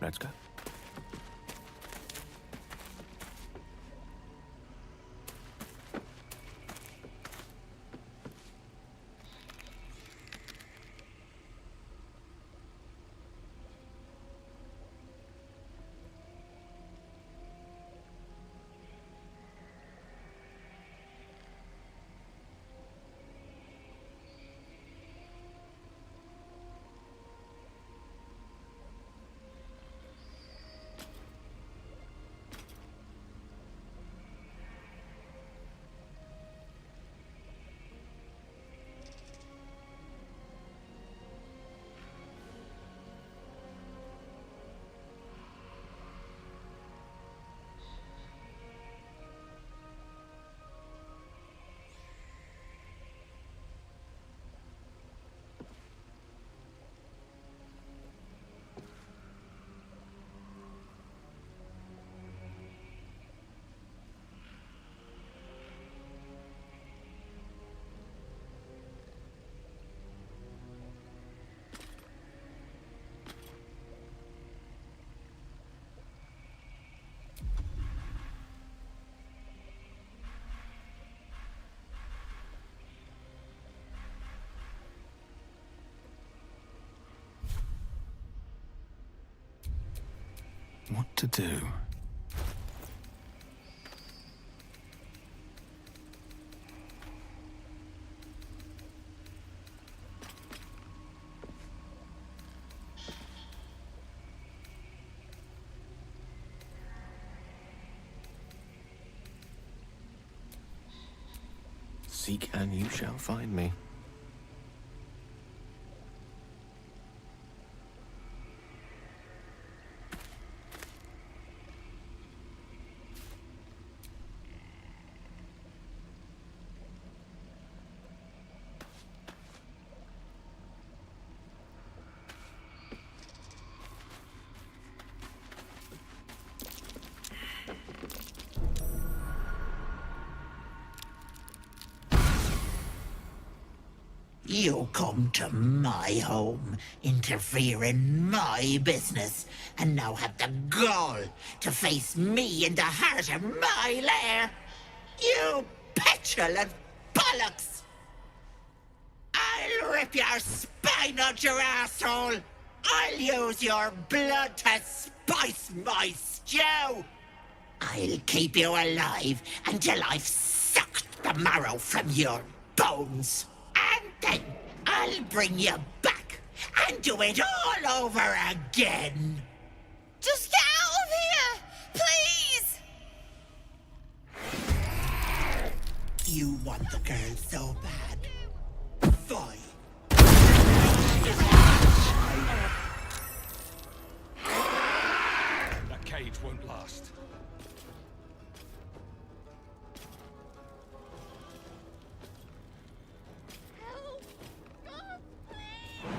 Let's go. What to do? Seek and you shall find me. You come to my home, interfere in my business, and now have the gall to face me in the heart of my lair. You petulant bollocks! I'll rip your spine out your arsehole! I'll use your blood to spice my stew! I'll keep you alive until I've sucked the marrow from your bones! And then I'll bring you back and do it all over again! Just get out of here! Please! You want the girl so bad. Fine. That cage won't last. Help! God, please!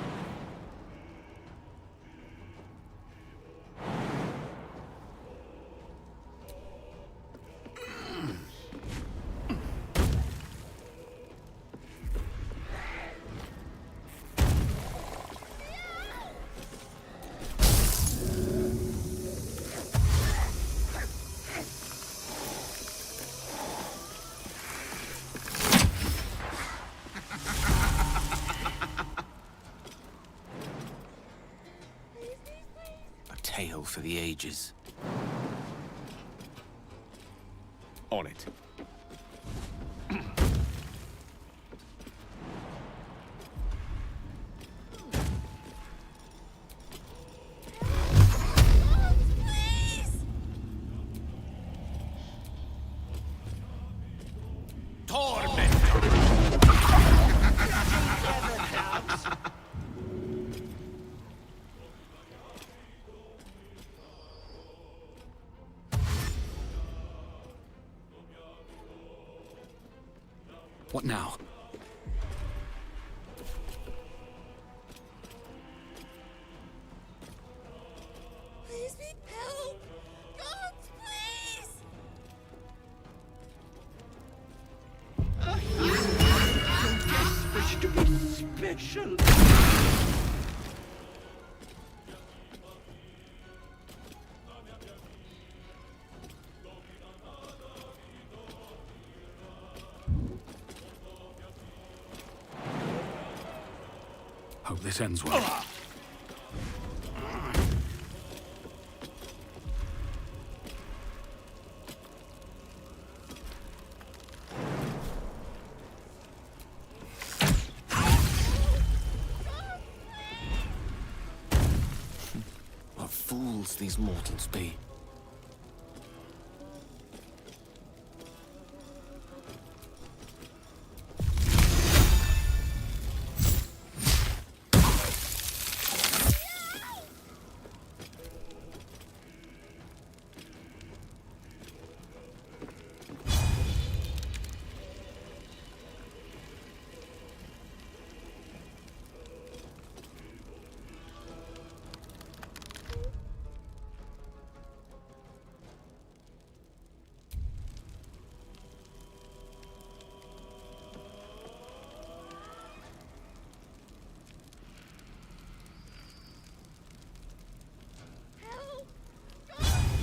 A tale for the ages. On it. God, please! Torment! What now? Please be help! God, please! Wish to be special. Hope this ends well. What fools these mortals be. Help! God, please!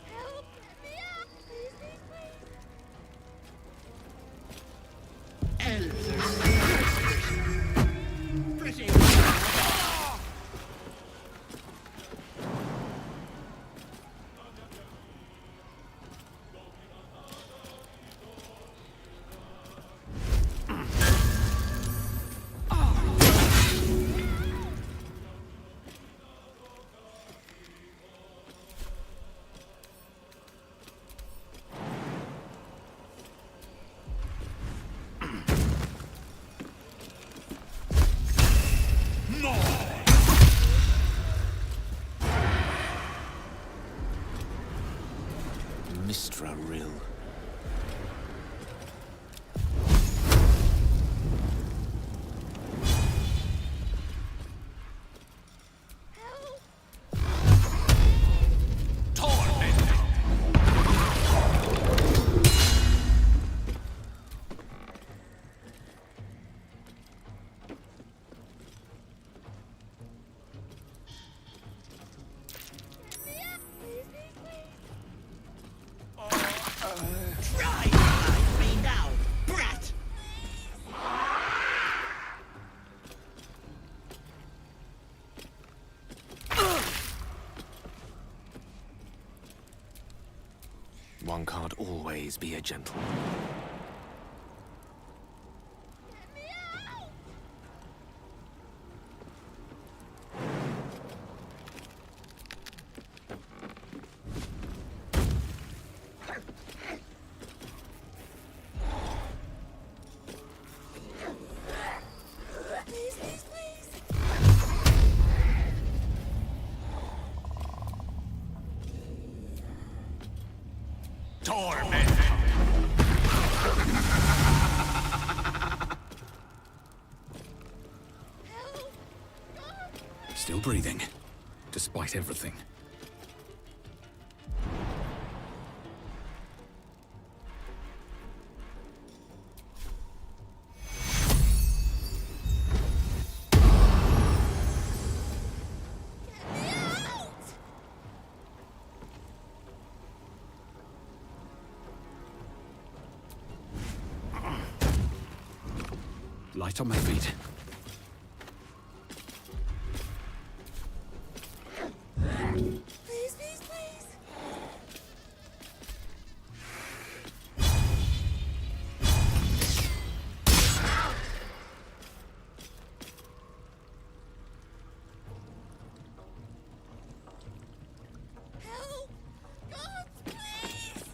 Help! Get me out! Please, please, please! Elves are pretty. Mistra Rill. Help! Torment! Get me out! Please, please, please! Try to find me now, brat! One can't always be a gentleman. Get me out! Please, please, please! Torment! Help! God, Still breathing, despite everything. get me out! Light on my feet. Please, please, please! Help! God, please!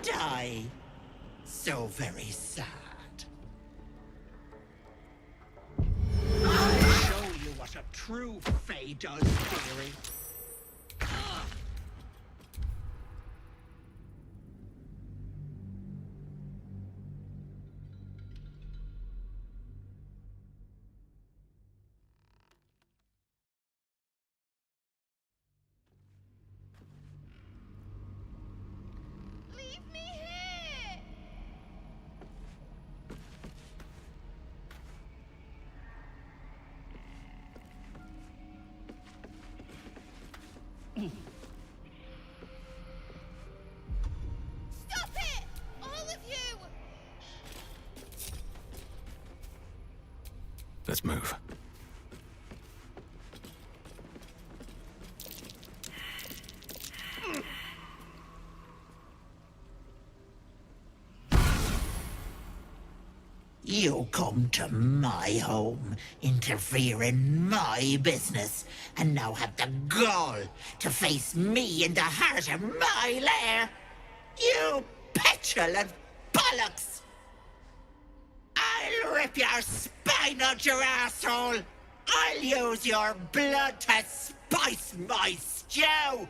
die. So very sad. I'll show you what a true Fae does, dearie. Leave me here! Stop it! All of you! Let's move. You come to my home, interfere in my business, and now have the gall to face me in the heart of my lair. You petulant bollocks! I'll rip your spine out your asshole! I'll use your blood to spice my stew!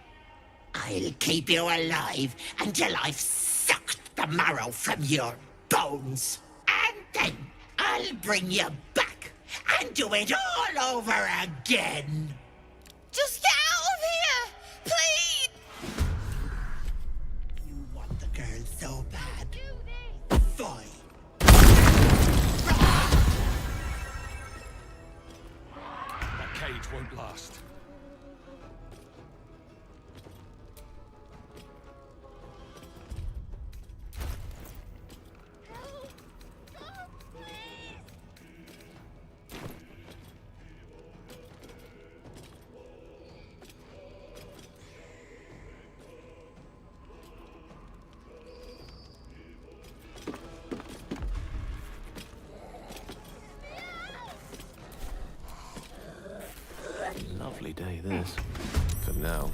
I'll keep you alive until I've sucked the marrow from your bones. And then I'll bring you back and do it all over again. Just get out of here! Please! You want the girl so bad. Do this! Fine. That cage won't last. Help! God, please! Lovely day, this. For now.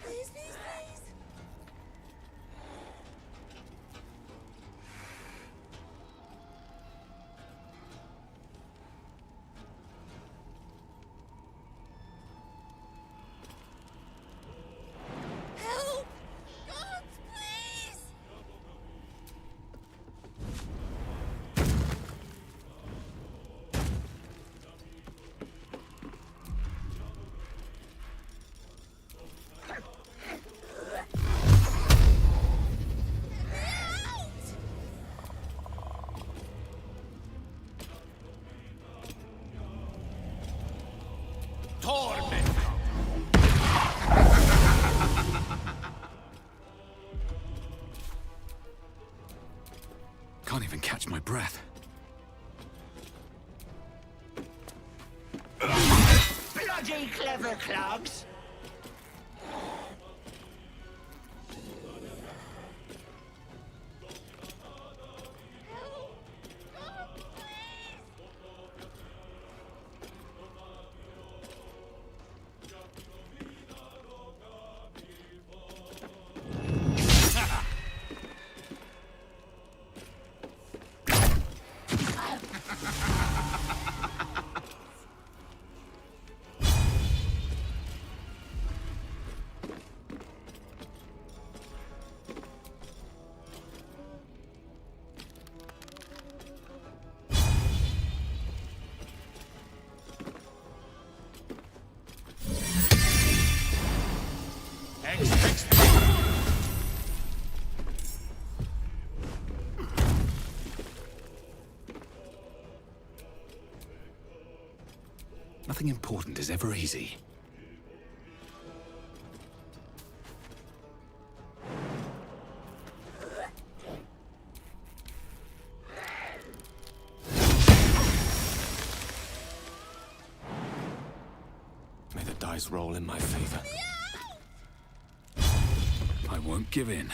Please, please, please! Help! God, please! Get me out! Torment! Can't even catch my breath. Bloody clever clogs. Help! God, please! Nothing important is ever easy. May the dice roll in my favor. I won't give in.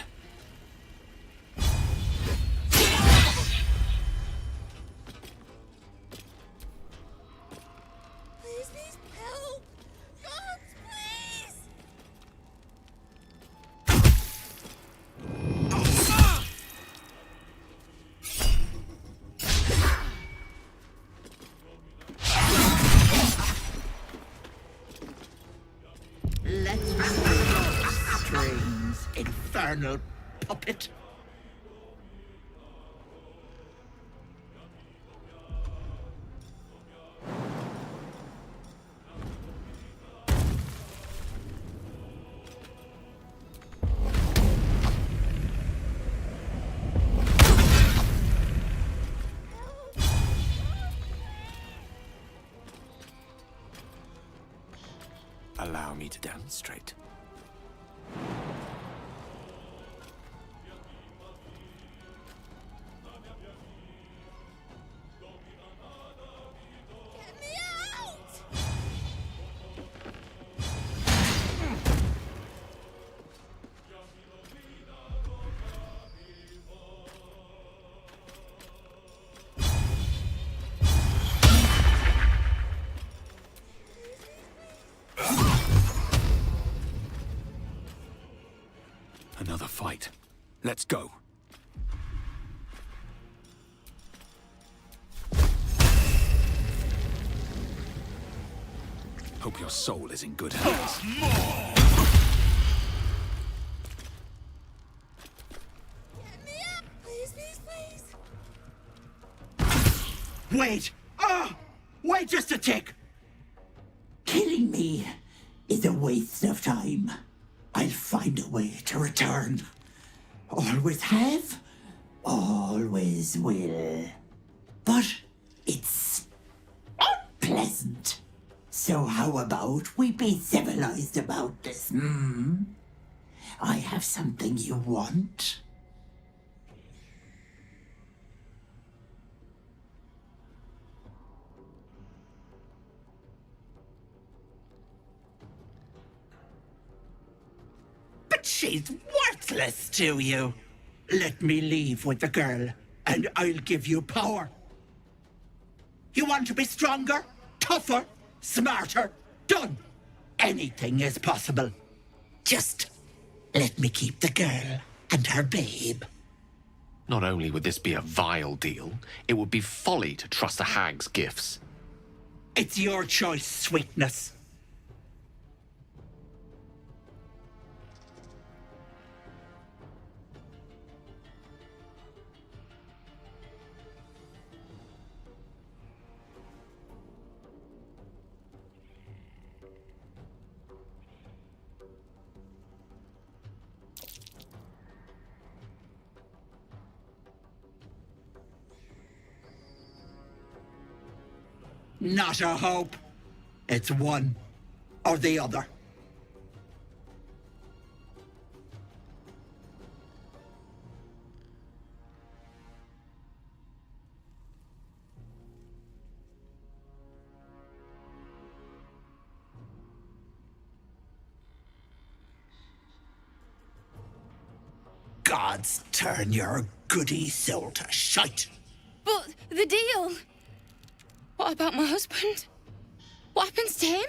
infernal puppet. Allow me to demonstrate. Get me out! Another fight. Let's go. Hope your soul is in good hands. Get me out! Please, please, please. Wait! Wait just a tick! Killing me is a waste of time. I'll find a way to return. Always have, always will. But it's unpleasant. So how about we be civilized about this, I have something you want. But she's worthless to you. Let me leave with the girl, and I'll give you power. You want to be stronger, tougher, smarter? Done. Anything is possible. Just let me keep the girl and her babe. Not only would this be a vile deal, it would be folly to trust a hag's gifts. It's your choice, sweetness. Not a hope. It's one or the other. Gods turn your goody soul to shite. But the deal. What about my husband? What happens to him?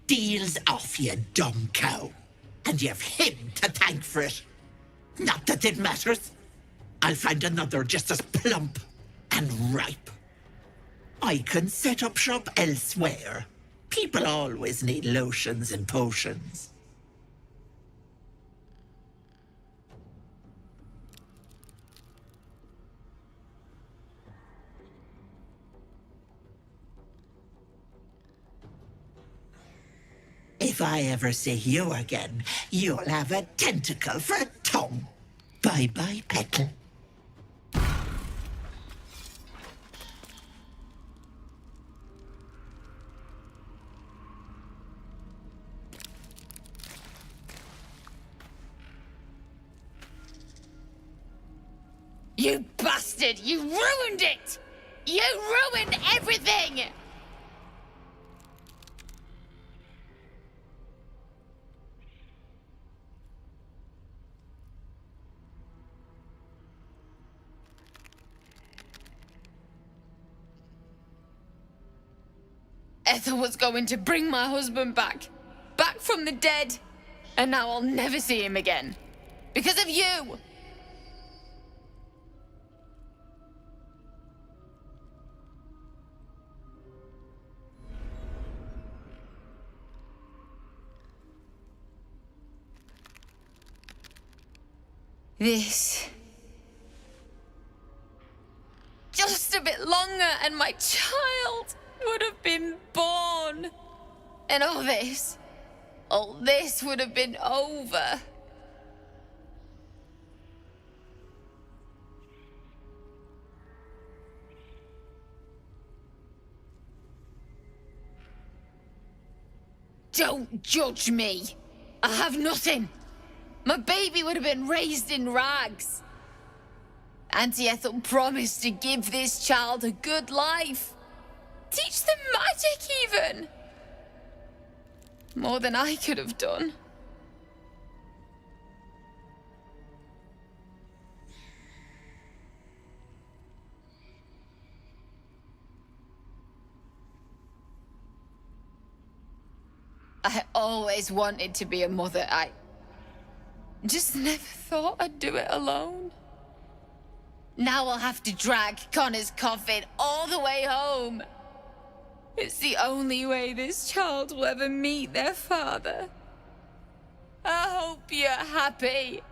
Deal's off, you dumb cow. And you've him to thank for it. Not that it matters. I'll find another just as plump and ripe. I can set up shop elsewhere. People always need lotions and potions. If I ever see you again, you'll have a tentacle for a tongue. Bye-bye, Petal. You bastard! You ruined it! You ruined everything! Ethel was going to bring my husband back. Back from the dead. And now I'll never see him again. Because of you! This. Just a bit longer and my child would have been born. And all this would have been over. Don't judge me. I have nothing. My baby would have been raised in rags. Auntie Ethel promised to give this child a good life. Teach them magic, even. More than I could have done. I always wanted to be a mother. I just never thought I'd do it alone. Now I'll have to drag Connor's coffin all the way home. It's the only way this child will ever meet their father. I hope you're happy.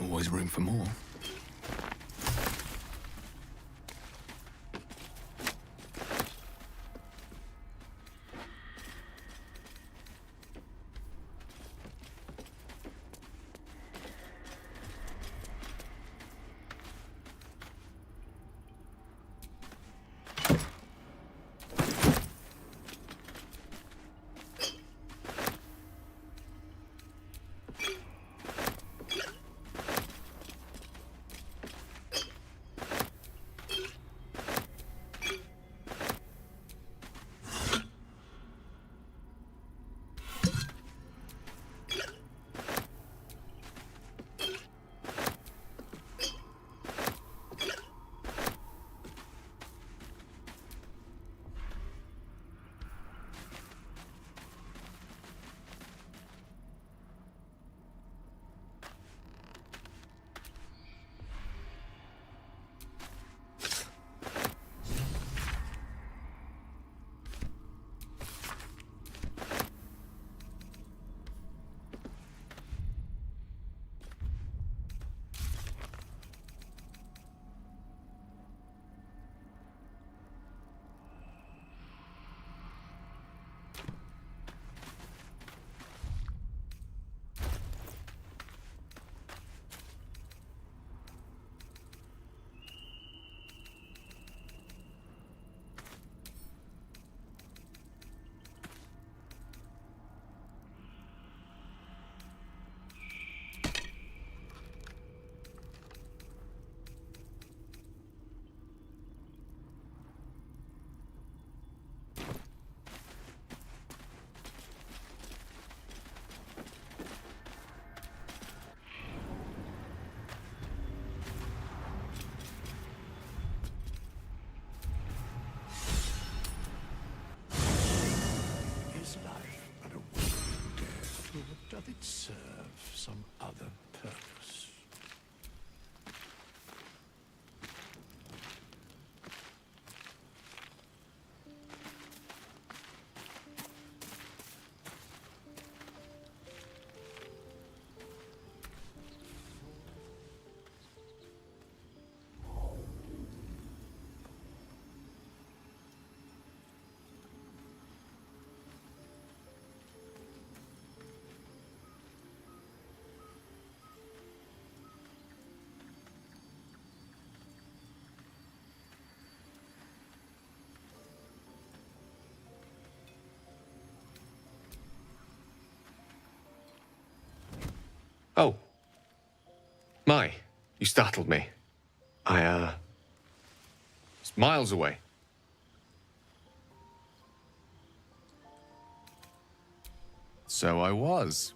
Always room for more. My, you startled me. It's miles away. So I was,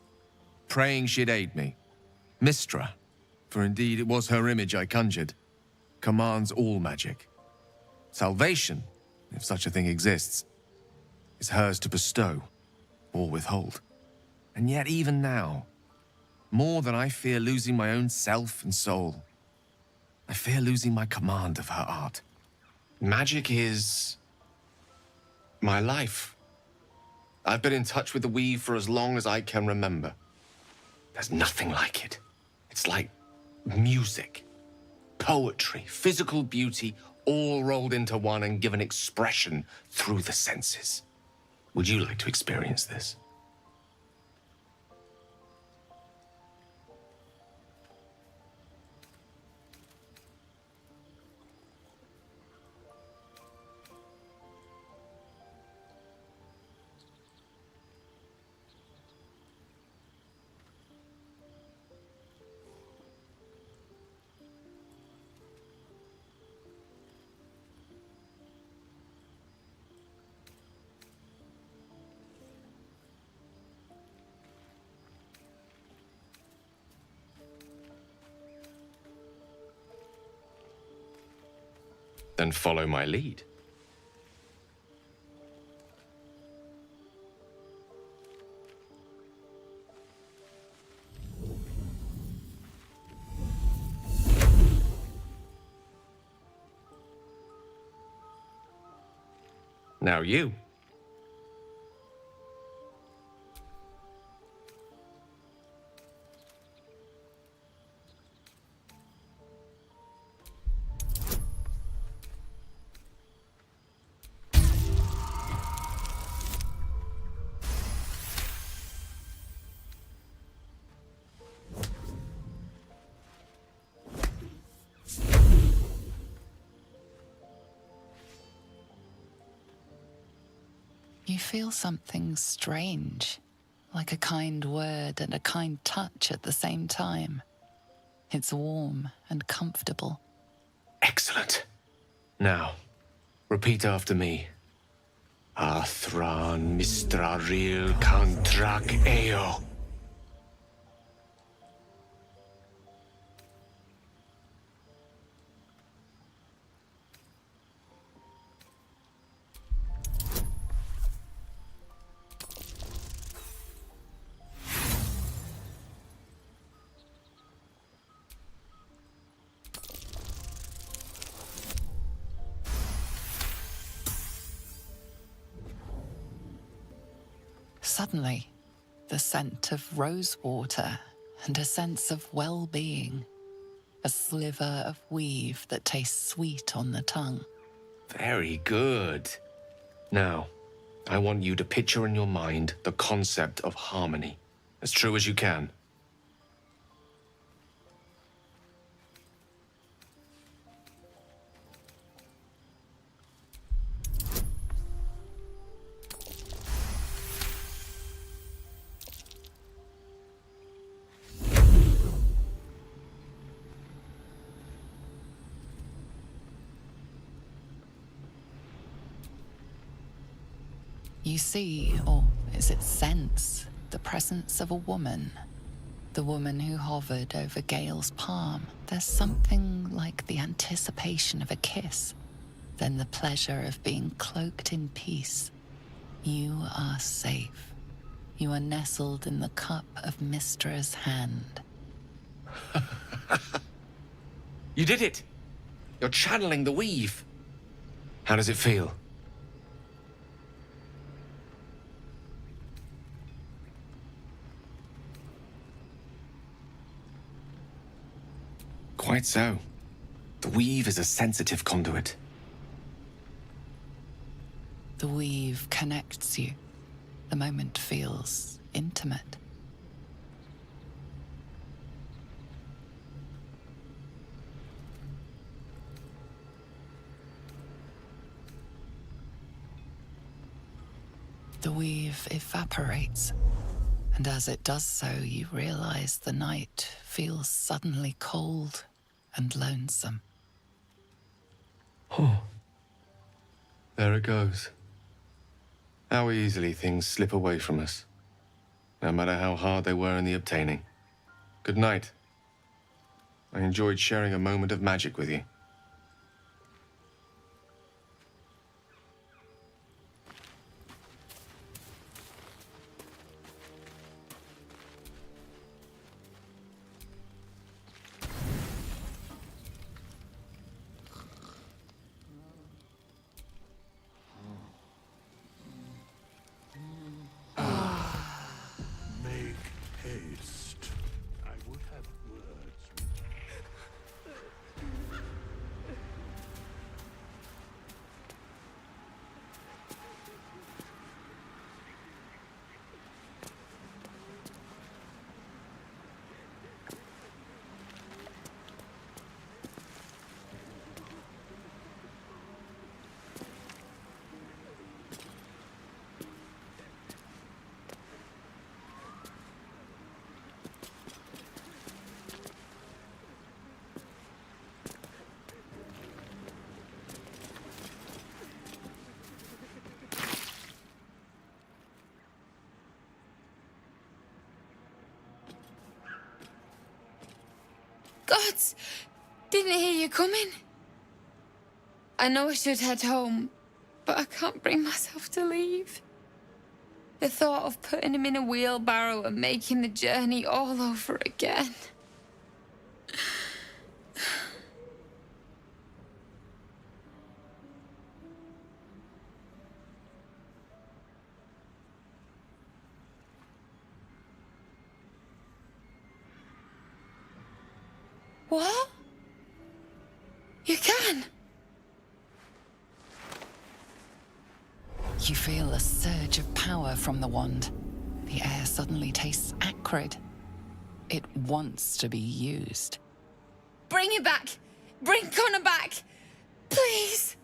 praying she'd aid me. Mistra, for indeed it was her image I conjured, commands all magic. Salvation, if such a thing exists, is hers to bestow or withhold. And yet even now, more than I fear losing my own self and soul, I fear losing my command of her art. Magic is my life. I've been in touch with the weave for as long as I can remember. There's nothing like it. It's like music, poetry, physical beauty, all rolled into one and given expression through the senses. Would you like to experience this? Then follow my lead. Now you. You feel something strange, like a kind word and a kind touch at the same time. It's warm and comfortable. Excellent. Now, repeat after me. Athran mistraril kantrak eo. Suddenly, the scent of rosewater and a sense of well-being. A sliver of weave that tastes sweet on the tongue. Very good. Now, I want you to picture in your mind the concept of harmony, as true as you can. You see, or is it sense, the presence of a woman. The woman who hovered over Gale's palm. There's something like the anticipation of a kiss, then the pleasure of being cloaked in peace. You are safe. You are nestled in the cup of Mistra's hand. You did it! You're channeling the weave. How does it feel? Quite so. The weave is a sensitive conduit. The weave connects you. The moment feels intimate. The weave evaporates, And as it does so, you realize the night feels suddenly cold and lonesome. There it goes. How easily things slip away from us, no matter how hard they were in the obtaining. Good night. I enjoyed sharing a moment of magic with you. Make haste. I would have words. Gods! Didn't hear you coming. I know I should head home, but I can't bring myself to leave. The thought of putting him in a wheelbarrow and making the journey all over again. What? You can? You feel a surge of power from the wand. The air suddenly tastes acrid. It wants to be used. Bring it back! Bring Connor back! Please!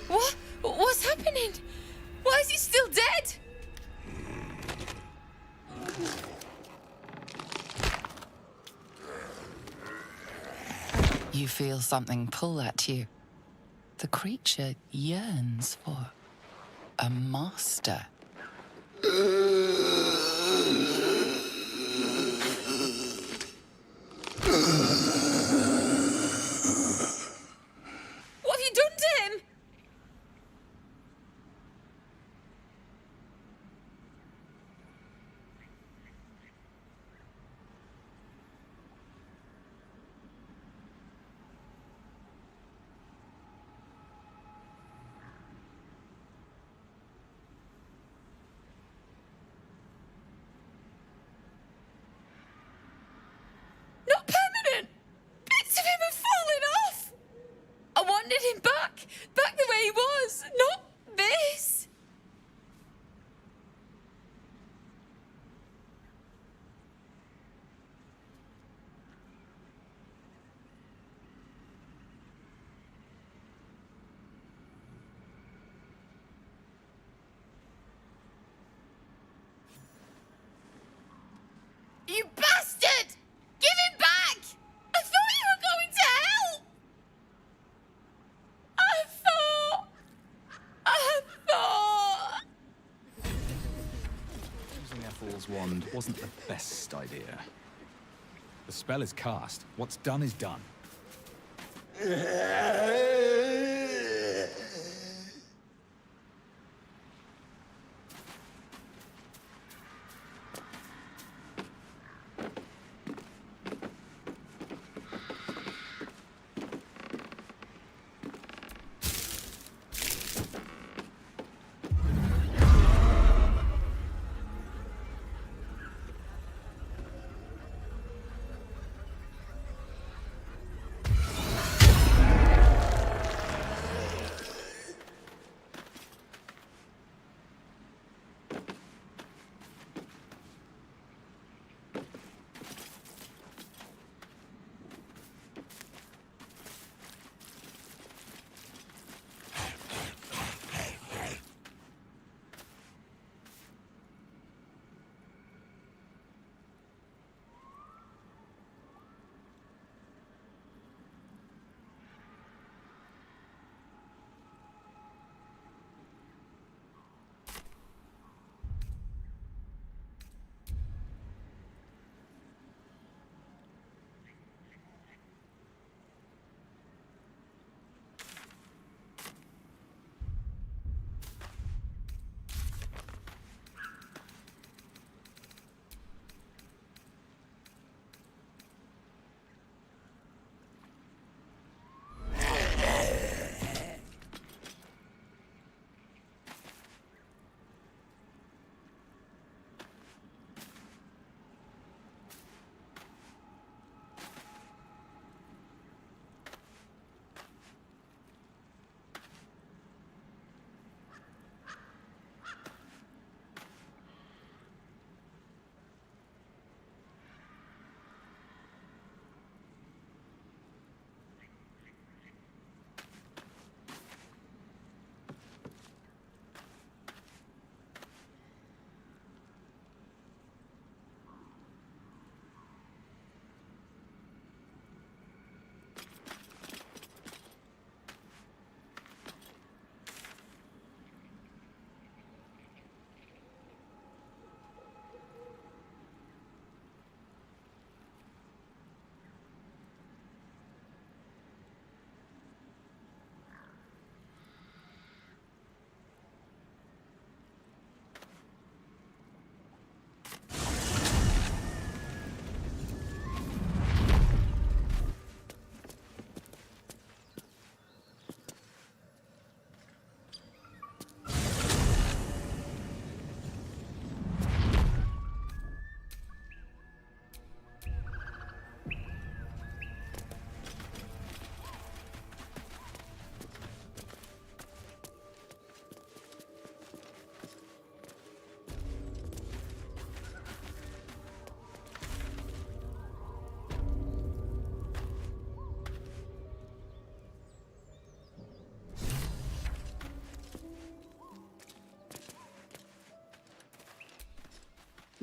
What? What's happening? Why is he still dead? You feel something pull at you. The creature yearns for a master. What have you done to him? Devil's Wand wasn't the best idea. The spell is cast. What's done is done.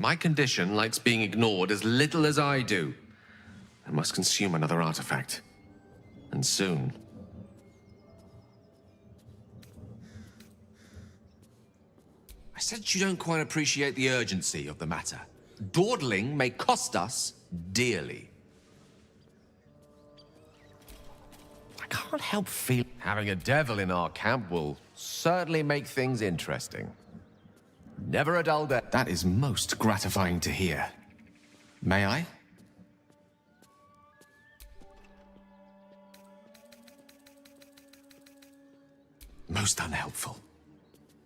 My condition likes being ignored as little as I do. I must consume another artifact. And soon. I sense you don't quite appreciate the urgency of the matter. Dawdling may cost us dearly. I can't help feeling having a devil in our camp will certainly make things interesting. Never a dull day. That is most gratifying to hear. May I? Most unhelpful.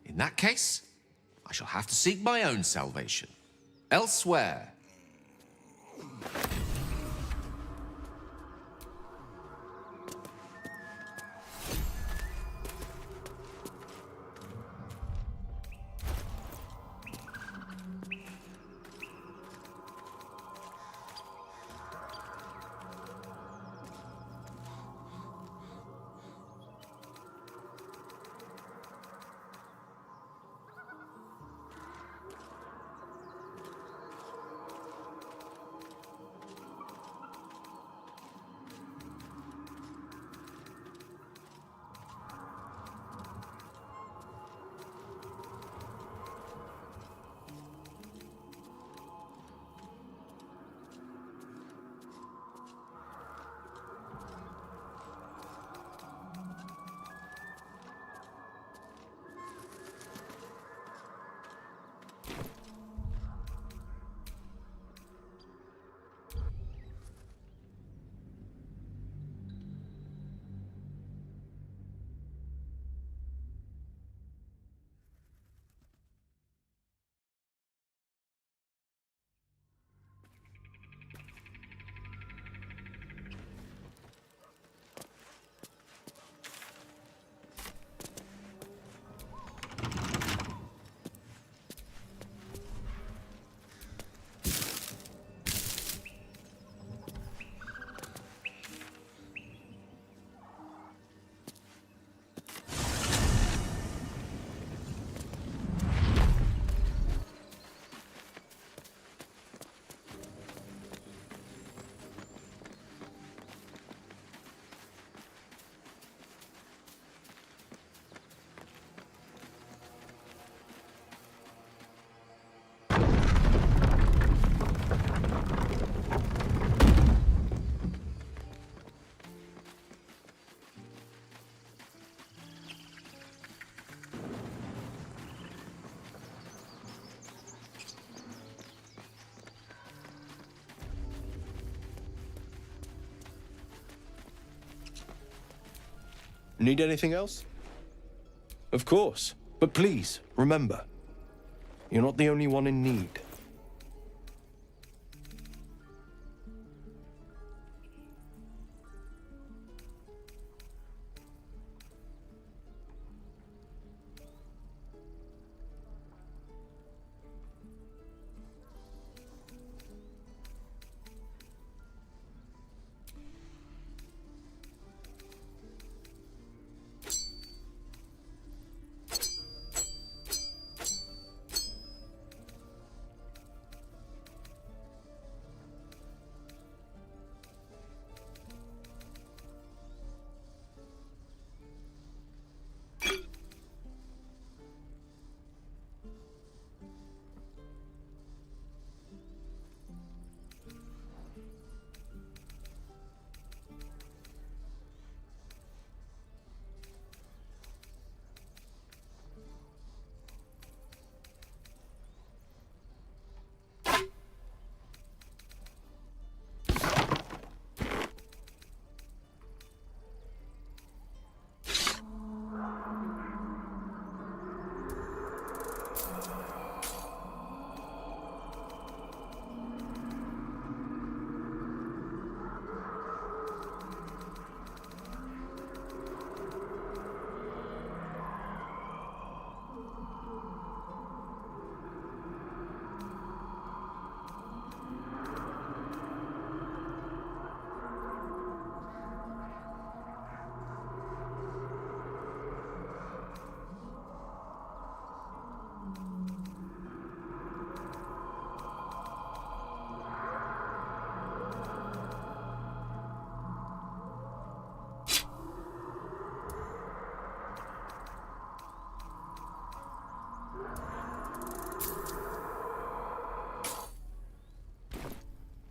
In that case, I shall have to seek my own salvation. Elsewhere. Need anything else? Of course. But please, remember, you're not the only one in need.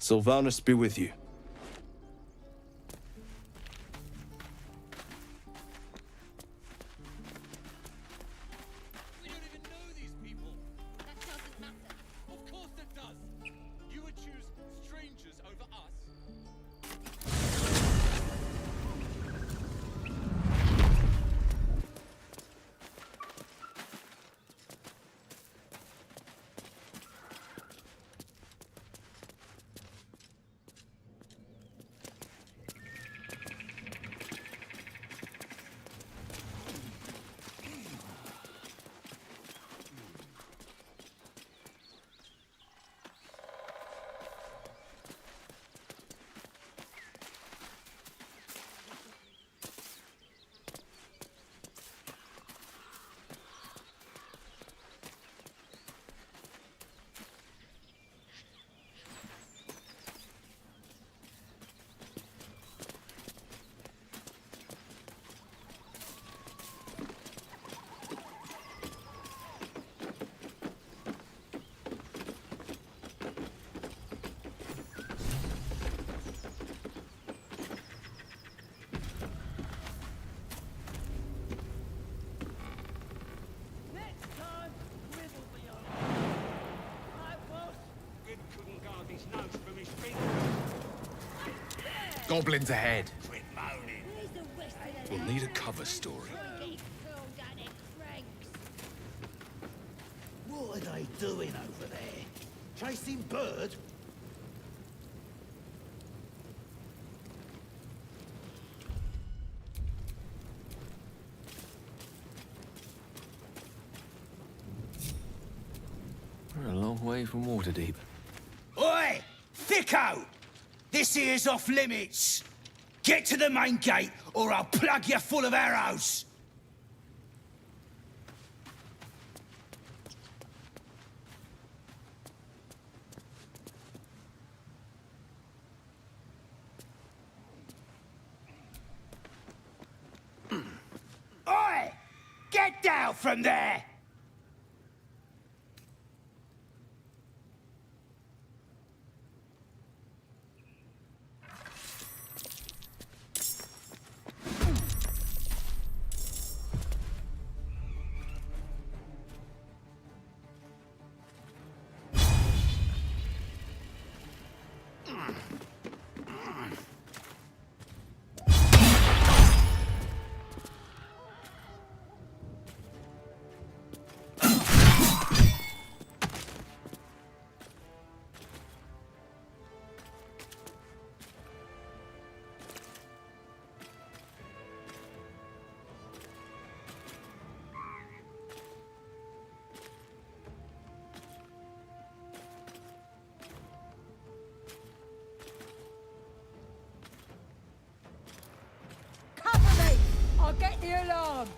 Sylvanus be with you. We don't even know these people. That doesn't matter. Of course it does. You would choose strangers over us. Goblins ahead. We'll need a cover story. What are they doing over there? Chasing bird? We're a long way from Waterdeep. Oi! Thicko! This here's off limits. Get to the main gate, or I'll plug you full of arrows. Oi! Get down from there! the alarm!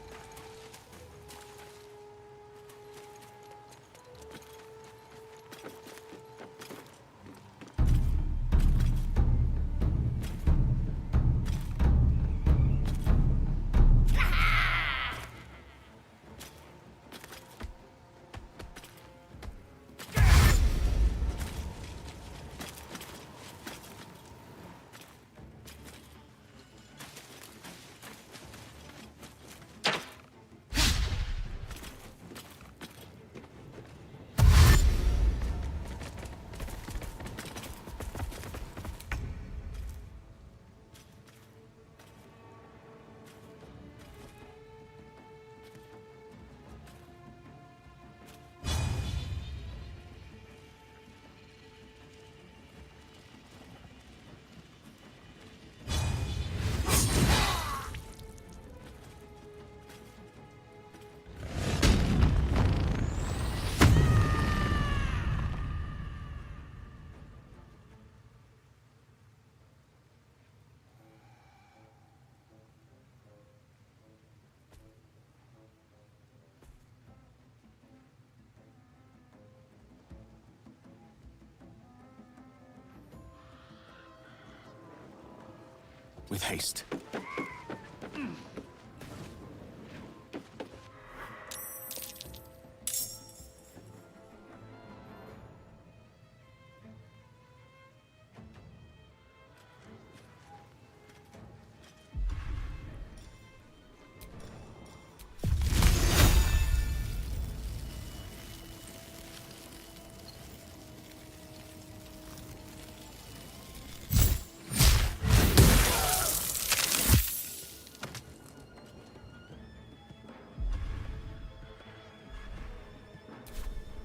With haste.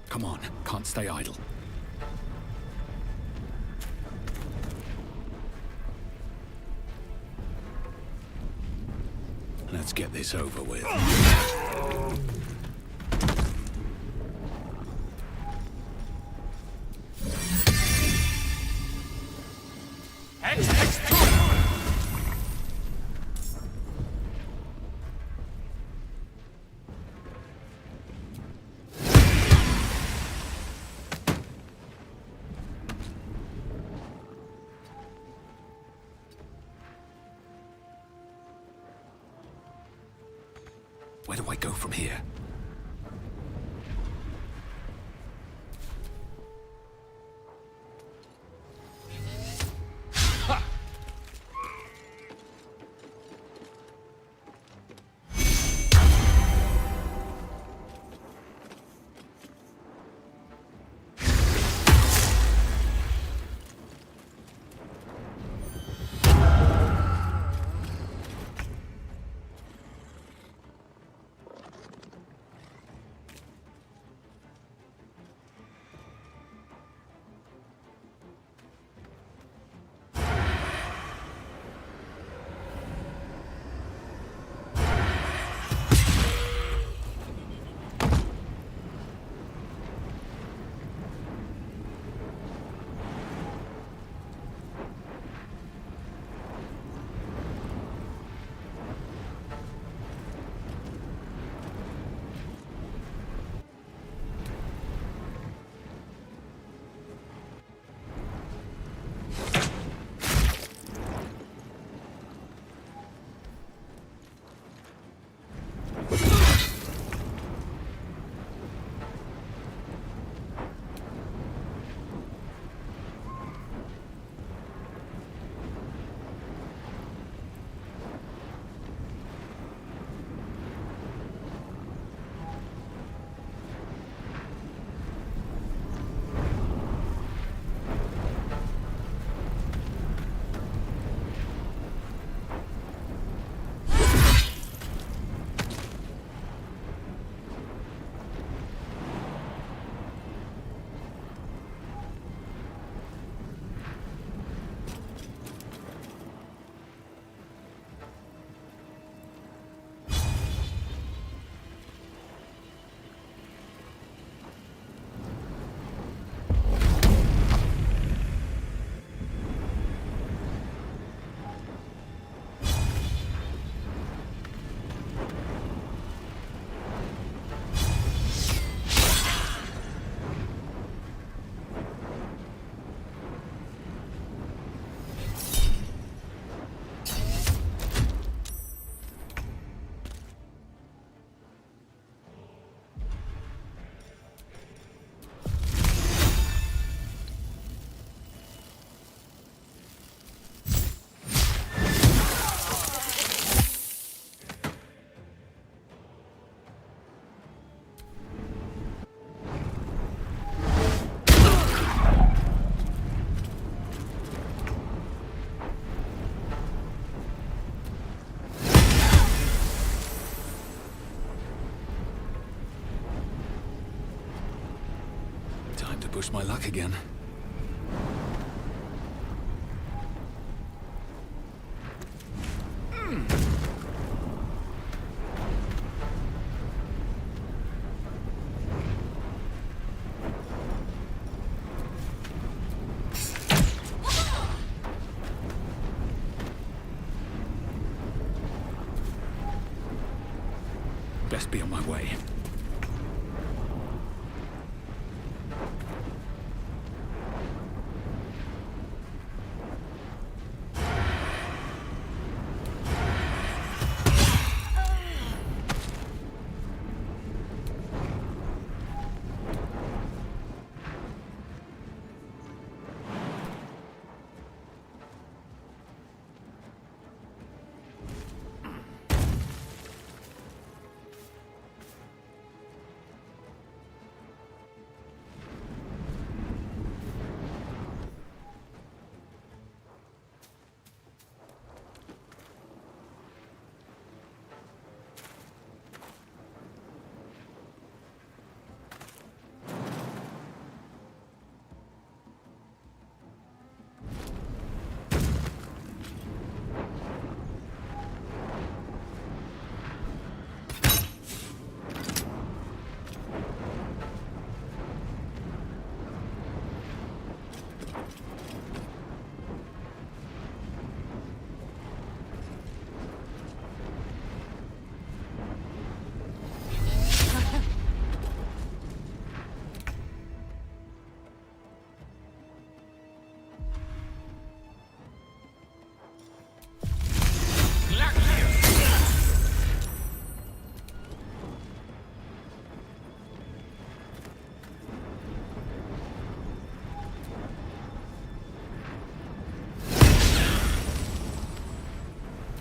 Come on, can't stay idle. Let's get this over with. Where do I go from here? push my luck again. Best be on my way.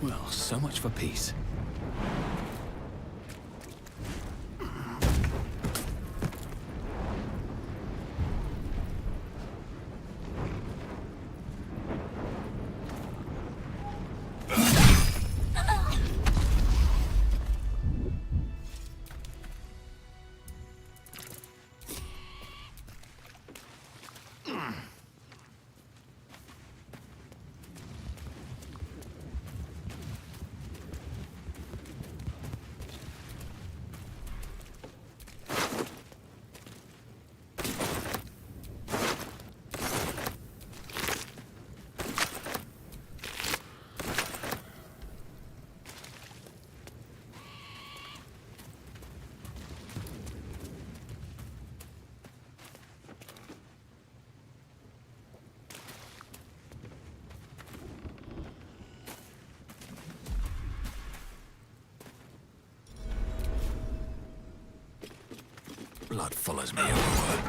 Well, so much for peace. Blood follows me everywhere.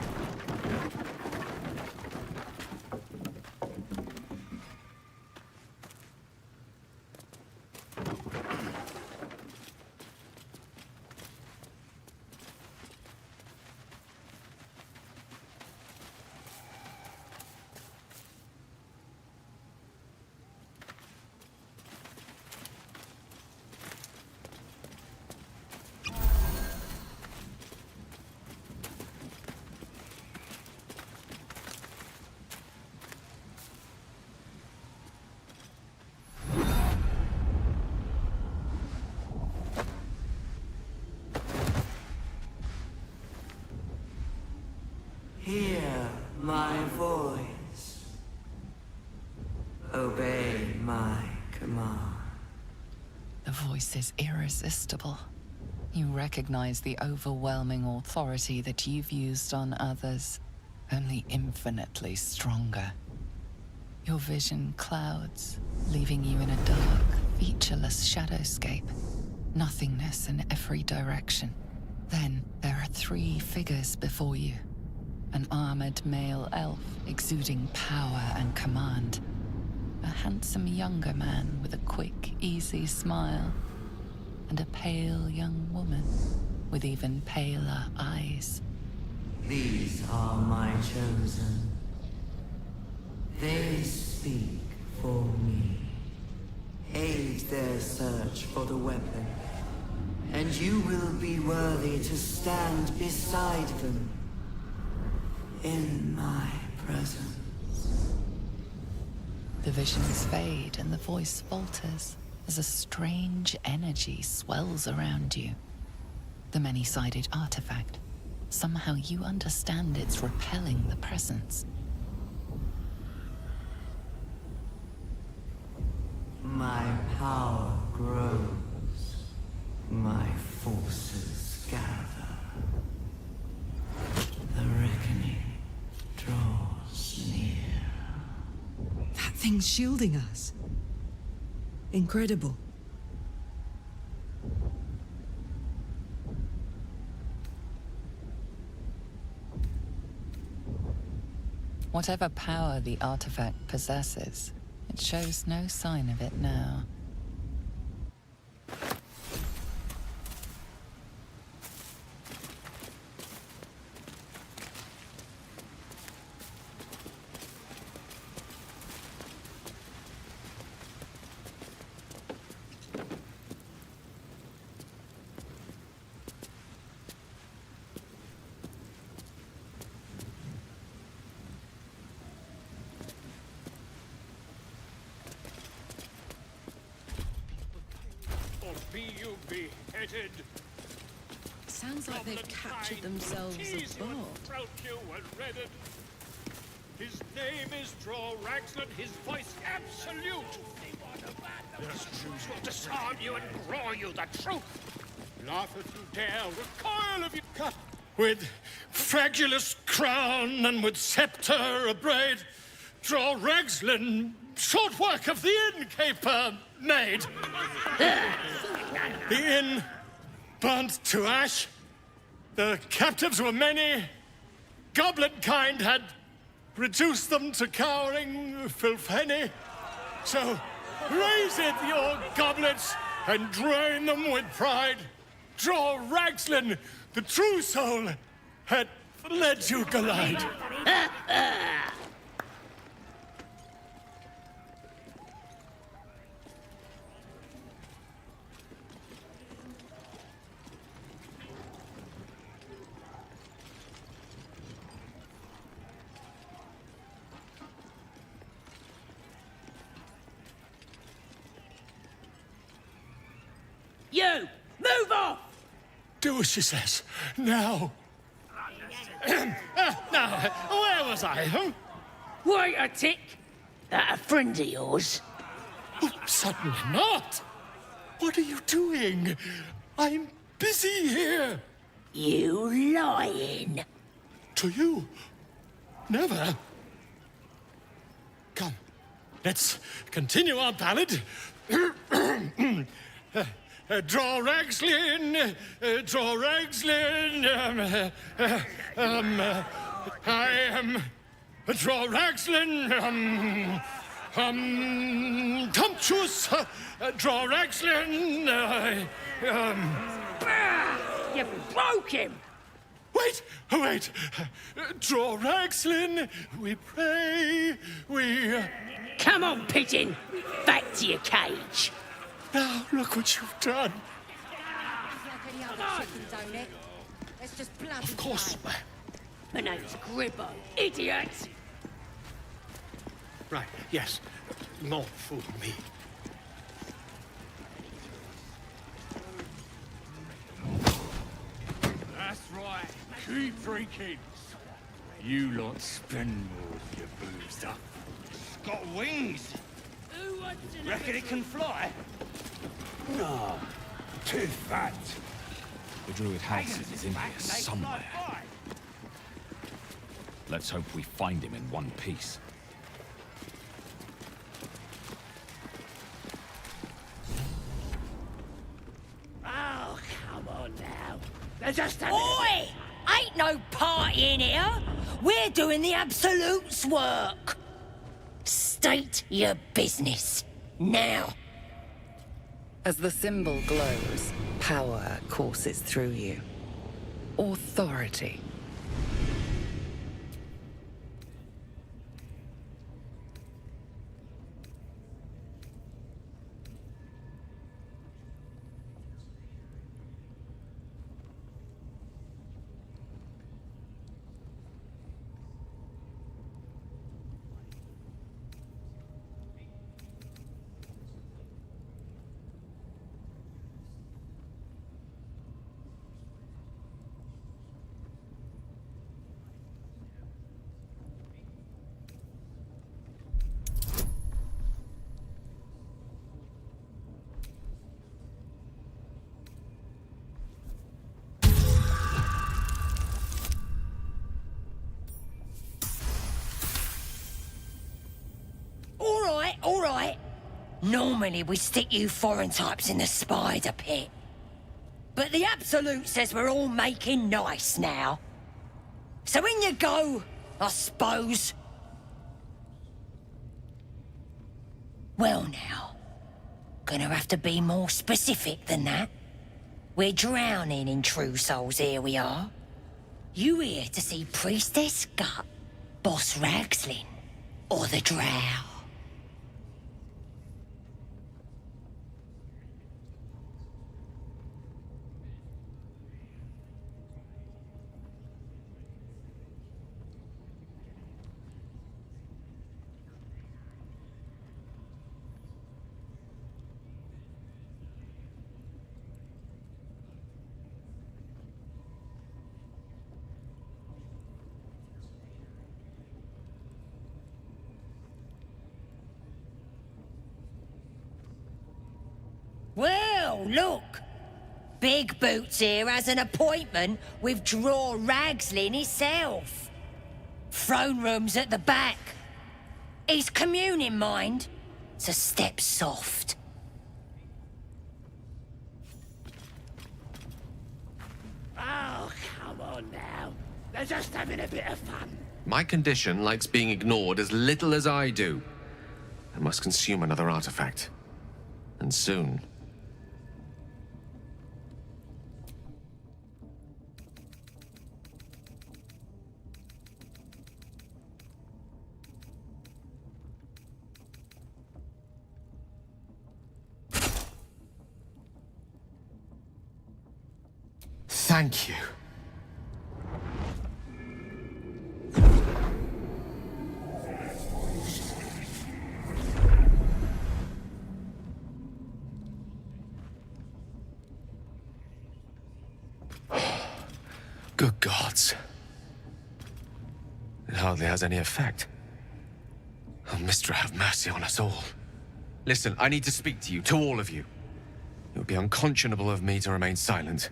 Hear my voice. Obey my command. The voice is irresistible. You recognize the overwhelming authority that you've used on others, only infinitely stronger. Your vision clouds, leaving you in a dark, featureless shadowscape. Nothingness in every direction. Then there are 3 figures before you. An armored male elf exuding power and command. A handsome younger man with a quick, easy smile. And a pale young woman with even paler eyes. These are my chosen. They speak for me. Aid their search for the weapon, and you will be worthy to stand beside them. in my presence. The visions fade and the voice falters as a strange energy swells around you. The many-sided artifact. Somehow you understand it's repelling the presence. My power grows. My forces gather. The reckoning draws near. That thing's shielding us. Incredible. Whatever power the artifact possesses, it shows no sign of it now. Or be you beheaded. Sounds like they've captured themselves a boat. Throat you and redded. His name is Draw Ragsland, his voice absolute. Those Jews will disarm you and grow you the truth. Laugh if you dare, recoil if you cut. With fragulous crown and with scepter abraid, Draw Ragsland, short work of the innkeeper made. The inn burnt to ash. The captives were many. Goblin kind had reduced them to cowering filthenny. So raise it, your goblets, and drain them with pride. Draw Ragsland, the true soul, had led you glide. You! Move off! Do as she says. Now. Now, where was I? Huh? Wait a tick! That a friend of yours? Oh, certainly not. What are you doing? I'm busy here. You lying. To you? Never. Come, let's continue our ballad. Draw Ragslin, draw Ragslin, I am draw Ragslin, Tumptuous, draw Ragslin, You broke him! Wait, wait, draw Ragslin, we pray, we... Come on, pigeon! Back to your cage! Now, look what you've done. Of course. My name's Gribbo, idiot! Right, yes. Not fool me. That's right. Keep drinking. You lot spend more if you boozed up. It's got wings. Reckon it can fly? No. Too fat. The druid house is in here somewhere. Let's hope we find him in one piece. Oh, come on now. They're just a... Oi! Ain't no party in here. We're doing the Absolute's work. State your business. Now. As the symbol glows, power courses through you. Authority. Normally we stick you foreign types in the spider pit. But the Absolute says we're all making nice now. So in you go, I suppose. Well now, gonna have to be more specific than that. We're drowning in true souls, here we are. You here to see Priestess Gut, Boss Ragslin, or the Drow? Well, look. Big Boots here has an appointment with Draw Ragslin himself. Throne room's at the back. He's communing, mind, so step soft. Oh, come on now. They're just having a bit of fun. My condition likes being ignored as little as I do. I must consume another artifact. And soon. Thank you. Good gods. It hardly has any effect. Oh, Mistra, have mercy on us all. Listen, I need to speak to you, to all of you. It would be unconscionable of me to remain silent.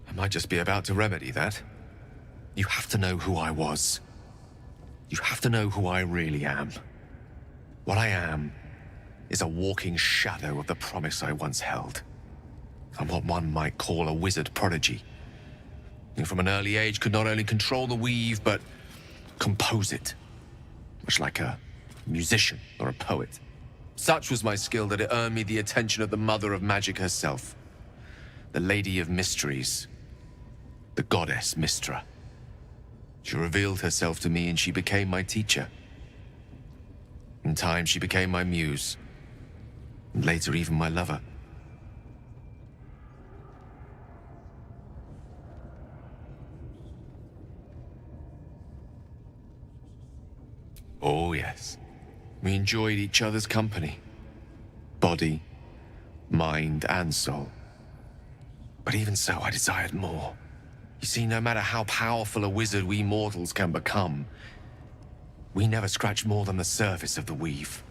I might just be about to remedy that. You have to know who I was. You have to know who I really am. What I am is a walking shadow of the promise I once held. I'm what one might call a wizard prodigy. Who from an early age could not only control the weave, but compose it. Much like a musician or a poet. Such was my skill that it earned me the attention of the mother of magic herself. The Lady of Mysteries. The goddess Mistra. She revealed herself to me and she became my teacher. In time, she became my muse. And later, even my lover. Oh, yes. We enjoyed each other's company. Body, mind, and soul. But even so, I desired more. You see, no matter how powerful a wizard we mortals can become, we never scratch more than the surface of the weave.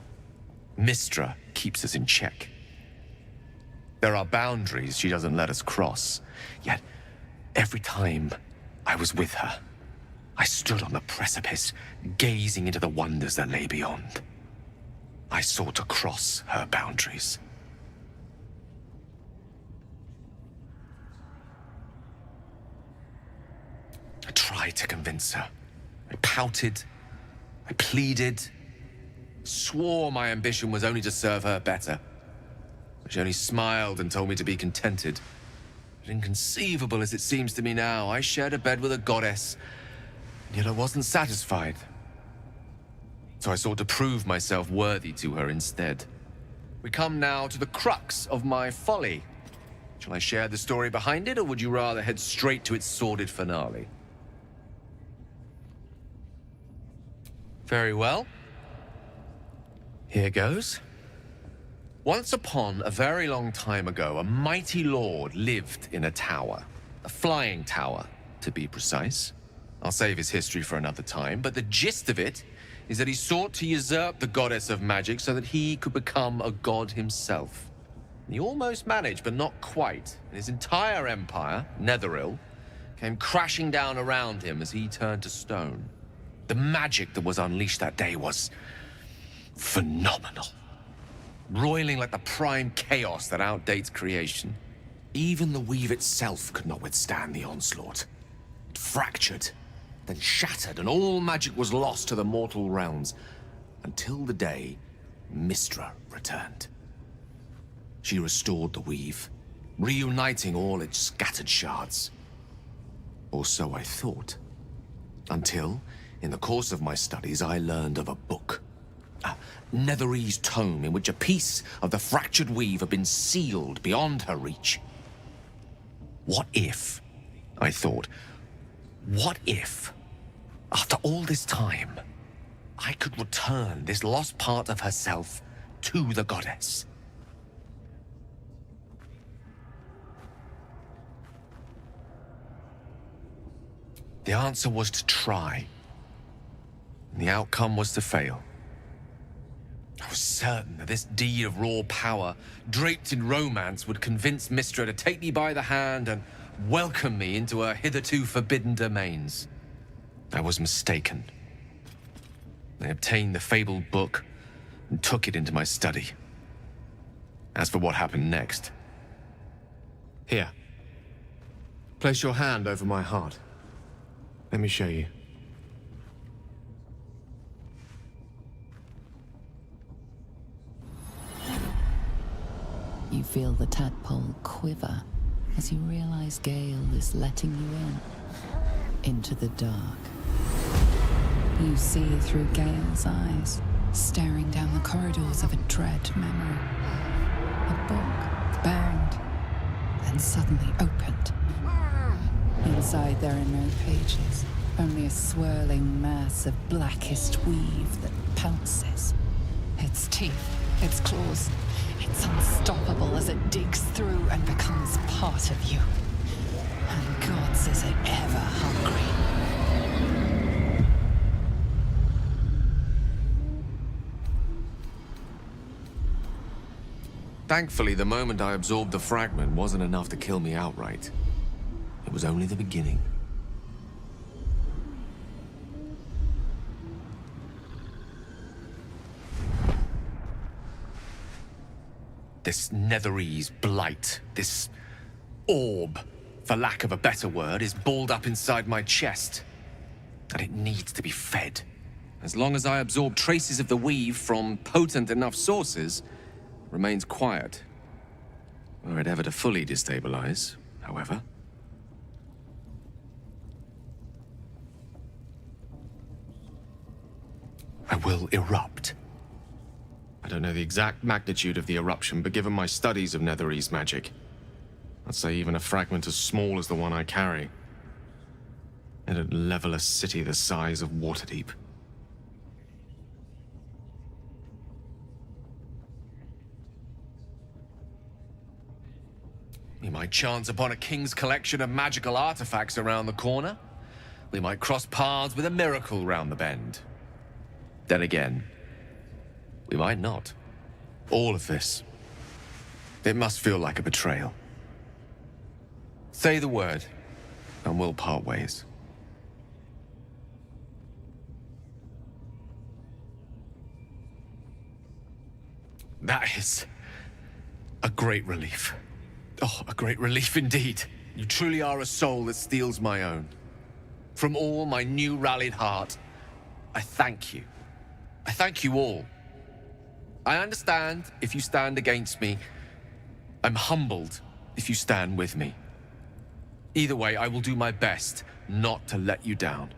Mistra keeps us in check. There are boundaries she doesn't let us cross, yet every time I was with her, I stood on the precipice, gazing into the wonders that lay beyond. I sought to cross her boundaries. I tried to convince her. I pouted. I pleaded. Swore my ambition was only to serve her better. She only smiled and told me to be contented. But inconceivable as it seems to me now, I shared a bed with a goddess, and yet I wasn't satisfied. So I sought to prove myself worthy to her instead. We come now to the crux of my folly. Shall I share the story behind it, or would you rather head straight to its sordid finale? Very well. Here goes. Once upon a very long time ago, a mighty lord lived in a tower. A flying tower, to be precise. I'll save his history for another time, but the gist of it is that he sought to usurp the goddess of magic so that he could become a god himself. He almost managed, but not quite. And his entire empire, Netheril, came crashing down around him as he turned to stone. The magic that was unleashed that day was phenomenal. Roiling like the prime chaos that outdates creation. Even the weave itself could not withstand the onslaught. It fractured, then shattered, and all magic was lost to the mortal realms, until the day Mystra returned. She restored the weave, reuniting all its scattered shards. Or so I thought. Until, in the course of my studies, I learned of a book. A Netherese tome in which a piece of the fractured weave had been sealed beyond her reach. What if, I thought, what if, after all this time, I could return this lost part of herself to the goddess? The answer was to try. And the outcome was to fail. I was certain that this deed of raw power, draped in romance, would convince Mystra to take me by the hand and welcome me into her hitherto forbidden domains. I was mistaken. I obtained the fabled book and took it into my study. As for what happened next... Here. Place your hand over my heart. Let me show you. You feel the tadpole quiver as you realize Gale is letting you into the dark. You see through Gale's eyes, staring down the corridors of a dread memory. A book, bound, then suddenly opened. Inside there are no pages, only a swirling mass of blackest weave that pounces. Its teeth, its claws, it's unstoppable as it digs through and becomes part of you. And gods, is it ever hungry. Thankfully, the moment I absorbed the fragment wasn't enough to kill me outright. It was only the beginning. This Netherese blight, this orb, for lack of a better word, is balled up inside my chest. And it needs to be fed. As long as I absorb traces of the weave from potent enough sources, it remains quiet. Were it ever to fully destabilize, however. I will erupt. I don't know the exact magnitude of the eruption, but given my studies of Netherese magic, I'd say even a fragment as small as the one I carry, it'd level a city the size of Waterdeep. We might chance upon a king's collection of magical artifacts around the corner. We might cross paths with a miracle round the bend. Then again, we might not. All of this, it must feel like a betrayal. Say the word, and we'll part ways. That is a great relief. Oh, a great relief indeed. You truly are a soul that steals my own. From all my new rallied heart, I thank you. I thank you all. I understand if you stand against me. I'm humbled if you stand with me. Either way, I will do my best not to let you down.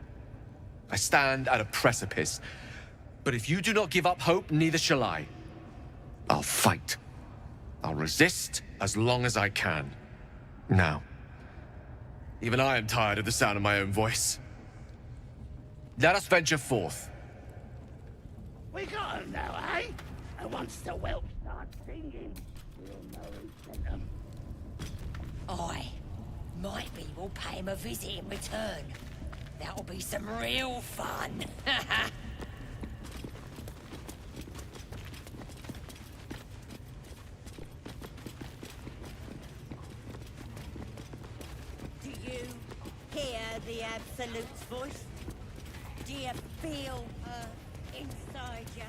I stand at a precipice, but if you do not give up hope, neither shall I. I'll fight. I'll resist as long as I can. Now, even I am tired of the sound of my own voice. Let us venture forth. We got him now, eh? And once the whelp starts singing, we'll know who sent them. Aye. Maybe we'll pay him a visit in return. That'll be some real fun. the Absolute's voice? Do you feel her inside you?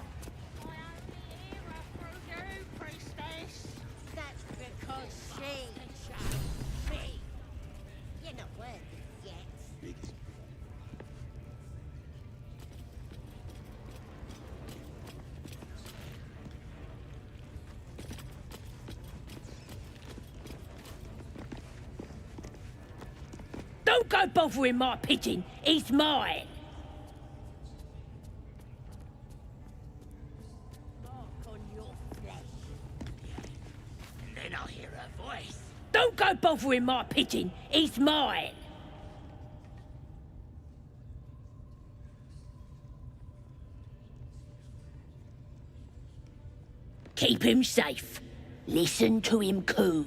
I only hear her through you, priestess. That's because she... me. You're not worth it yet. Don't go bothering my pigeon. He's mine. Mark on your flesh. Then I'll hear her voice. Don't go bothering my pigeon. He's mine. Keep him safe. Listen to him coo.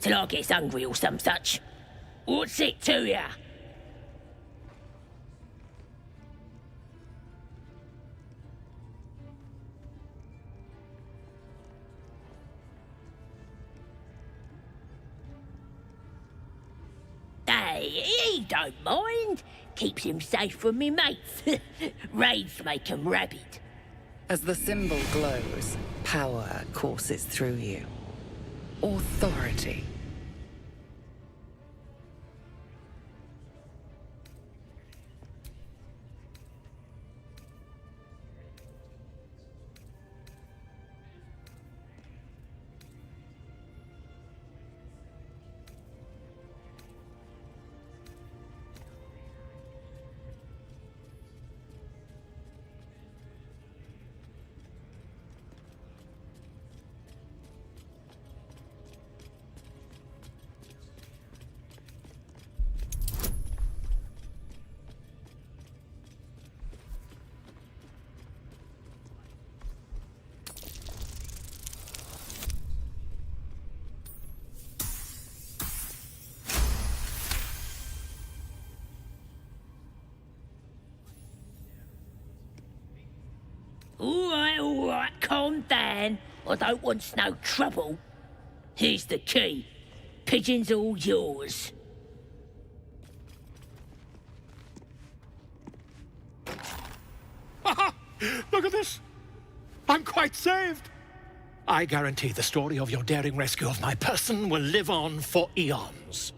Till I gets hungry or some such. What's it to ya? Hey, he don't mind. Keeps him safe from me mates. Raids make 'em rabid. As the symbol glows, power courses through you. Authority. All right, calm down. I don't want no trouble. Here's the key. Pigeon's all yours. Look at this. I'm quite saved. I guarantee the story of your daring rescue of my person will live on for eons.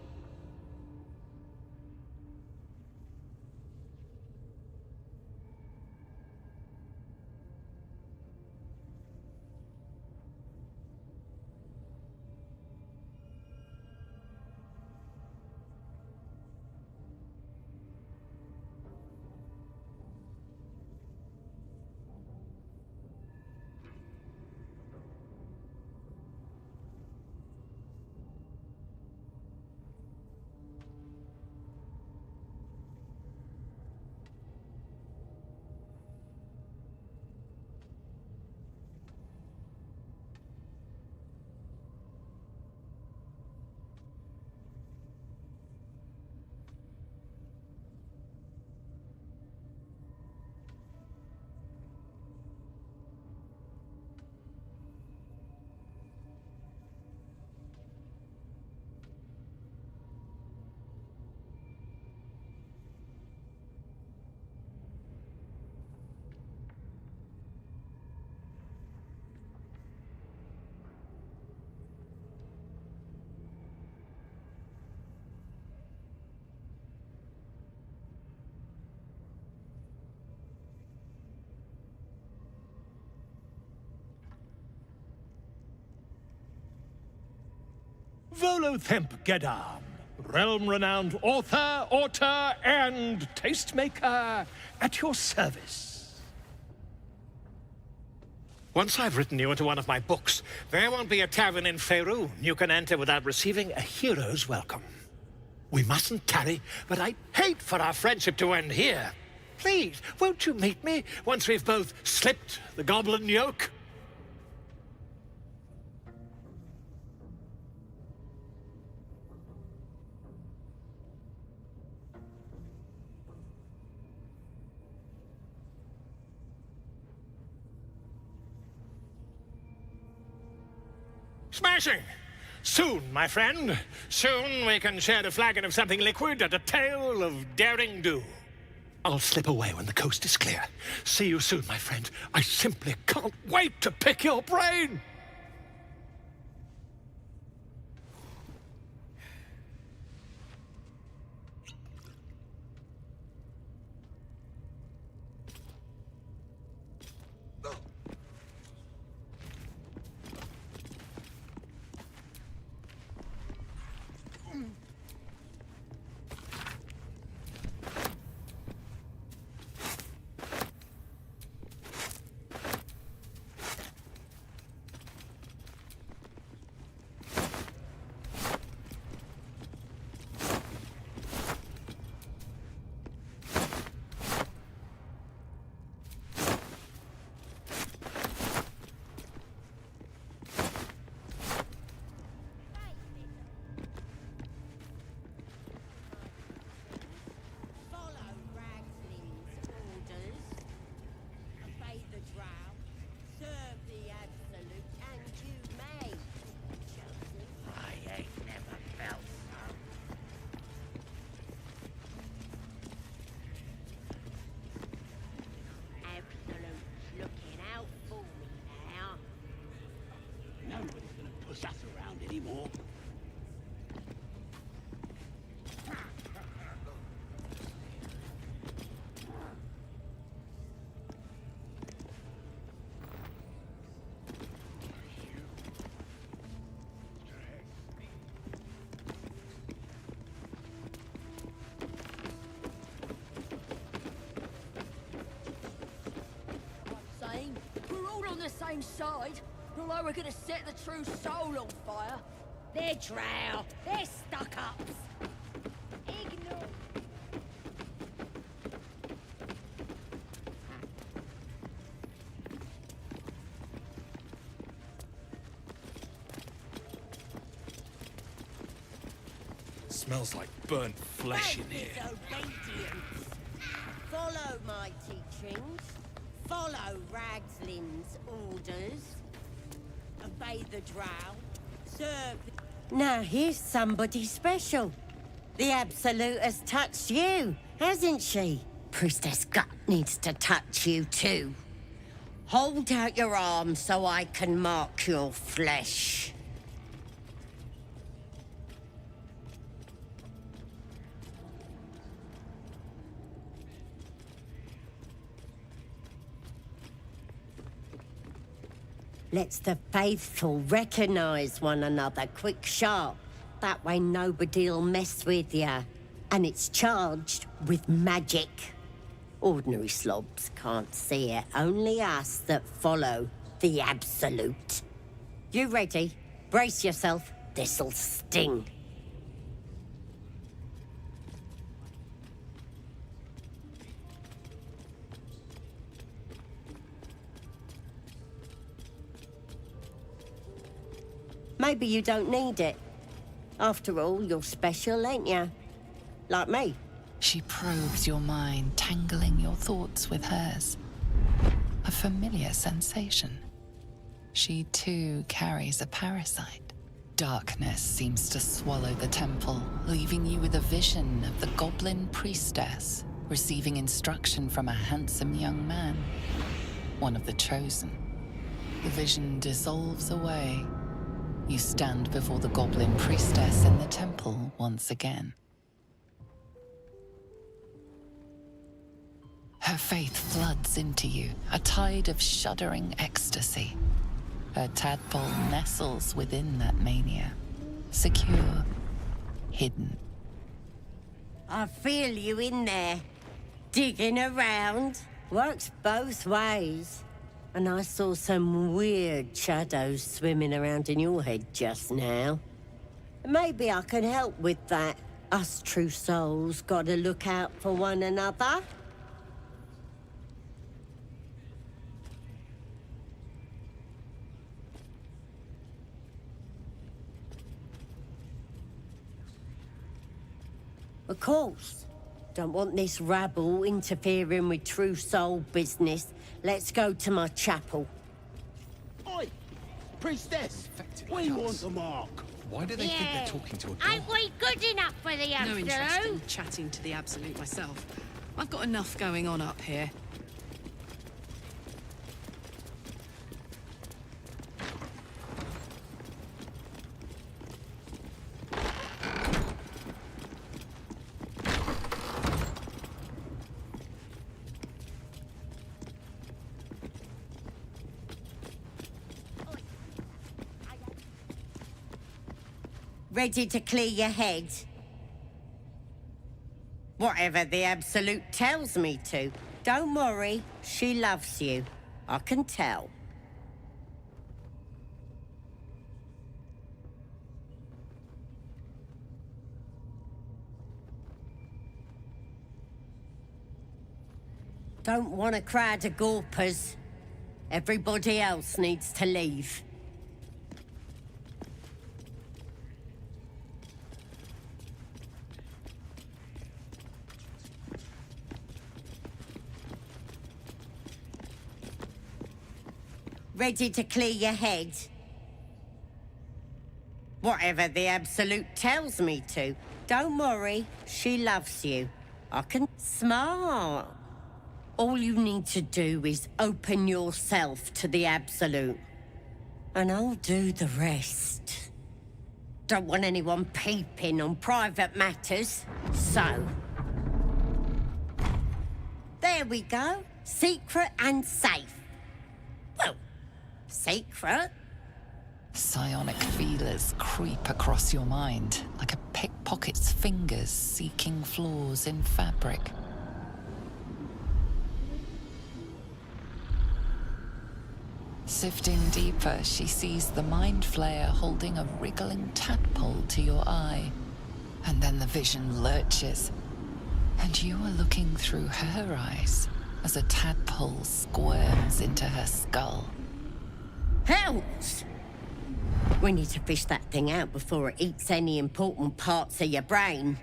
Volothemp Gedam, realm-renowned author, auteur, and tastemaker at your service. Once I've written you into one of my books, there won't be a tavern in Faerun you can enter without receiving a hero's welcome. We mustn't tarry, but I'd hate for our friendship to end here. Please, won't you meet me once we've both slipped the goblin yoke? Smashing! Soon, my friend. Soon we can share a flagon of something liquid and a tale of daring do. I'll slip away when the coast is clear. See you soon, my friend. I simply can't wait to pick your brain! the same side, although we're gonna set the true soul on fire. They're drow. They're stuck-ups. Ignore. Smells like burnt flesh in here. Disobedience. Follow my teachings. Follow Ragslin's orders. Obey the drow. Serve. Now here's somebody special. The Absolute has touched you, hasn't she? Priestess Gut needs to touch you too. Hold out your arm so I can mark your flesh. Let's the faithful recognize one another quick sharp. That way nobody'll mess with ya. And it's charged with magic. Ordinary slobs can't see it, only us that follow the Absolute. You ready? Brace yourself, this'll sting. Maybe you don't need it. After all, you're special, ain't you? Like me. She probes your mind, tangling your thoughts with hers. A familiar sensation. She too carries a parasite. Darkness seems to swallow the temple, leaving you with a vision of the goblin priestess receiving instruction from a handsome young man, one of the chosen. The vision dissolves away. You stand before the goblin priestess in the temple once again. Her faith floods into you, a tide of shuddering ecstasy. Her tadpole nestles within that mania, secure, hidden. I feel you in there, digging around. Works both ways. And I saw some weird shadows swimming around in your head just now. Maybe I can help with that. Us true souls gotta look out for one another. Of course. Don't want this rabble interfering with true soul business. Let's go to my chapel. Oi! Priestess! We want a mark. Why do they think they're talking to a dog? Ain't we good enough for the No interest in Absolute? chatting to the Absolute myself. I've got enough going on up here. Ready to clear your head? Whatever the Absolute tells me to. Don't worry, she loves you. I can tell. Don't want a crowd of gawpers. Everybody else needs to leave. Ready to clear your head? Whatever the Absolute tells me to. Don't worry, she loves you. I can... Smart. All you need to do is open yourself to the Absolute. And I'll do the rest. Don't want anyone peeping on private matters, so... There we go. Secret and safe. Well, secret? Psionic feelers creep across your mind, like a pickpocket's fingers seeking flaws in fabric. Sifting deeper, she sees the mind flayer holding a wriggling tadpole to your eye. And then the vision lurches, and you are looking through her eyes as a tadpole squirms into her skull. Hells! We need to fish that thing out before it eats any important parts of your brain.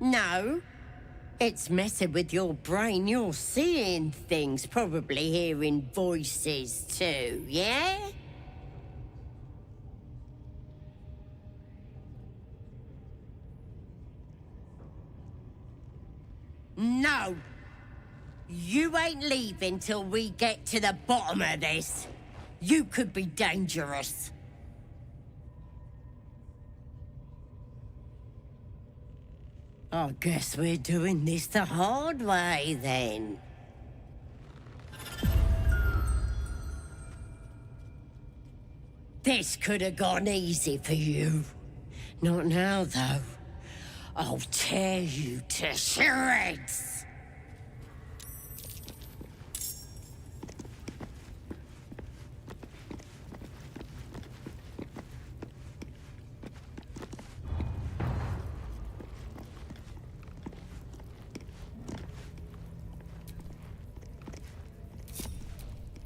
No. It's messing with your brain. You're seeing things, probably hearing voices too, yeah? No. You ain't leaving till we get to the bottom of this. You could be dangerous. I guess we're doing this the hard way, then. This could have gone easy for you. Not now, though. I'll tear you to shreds!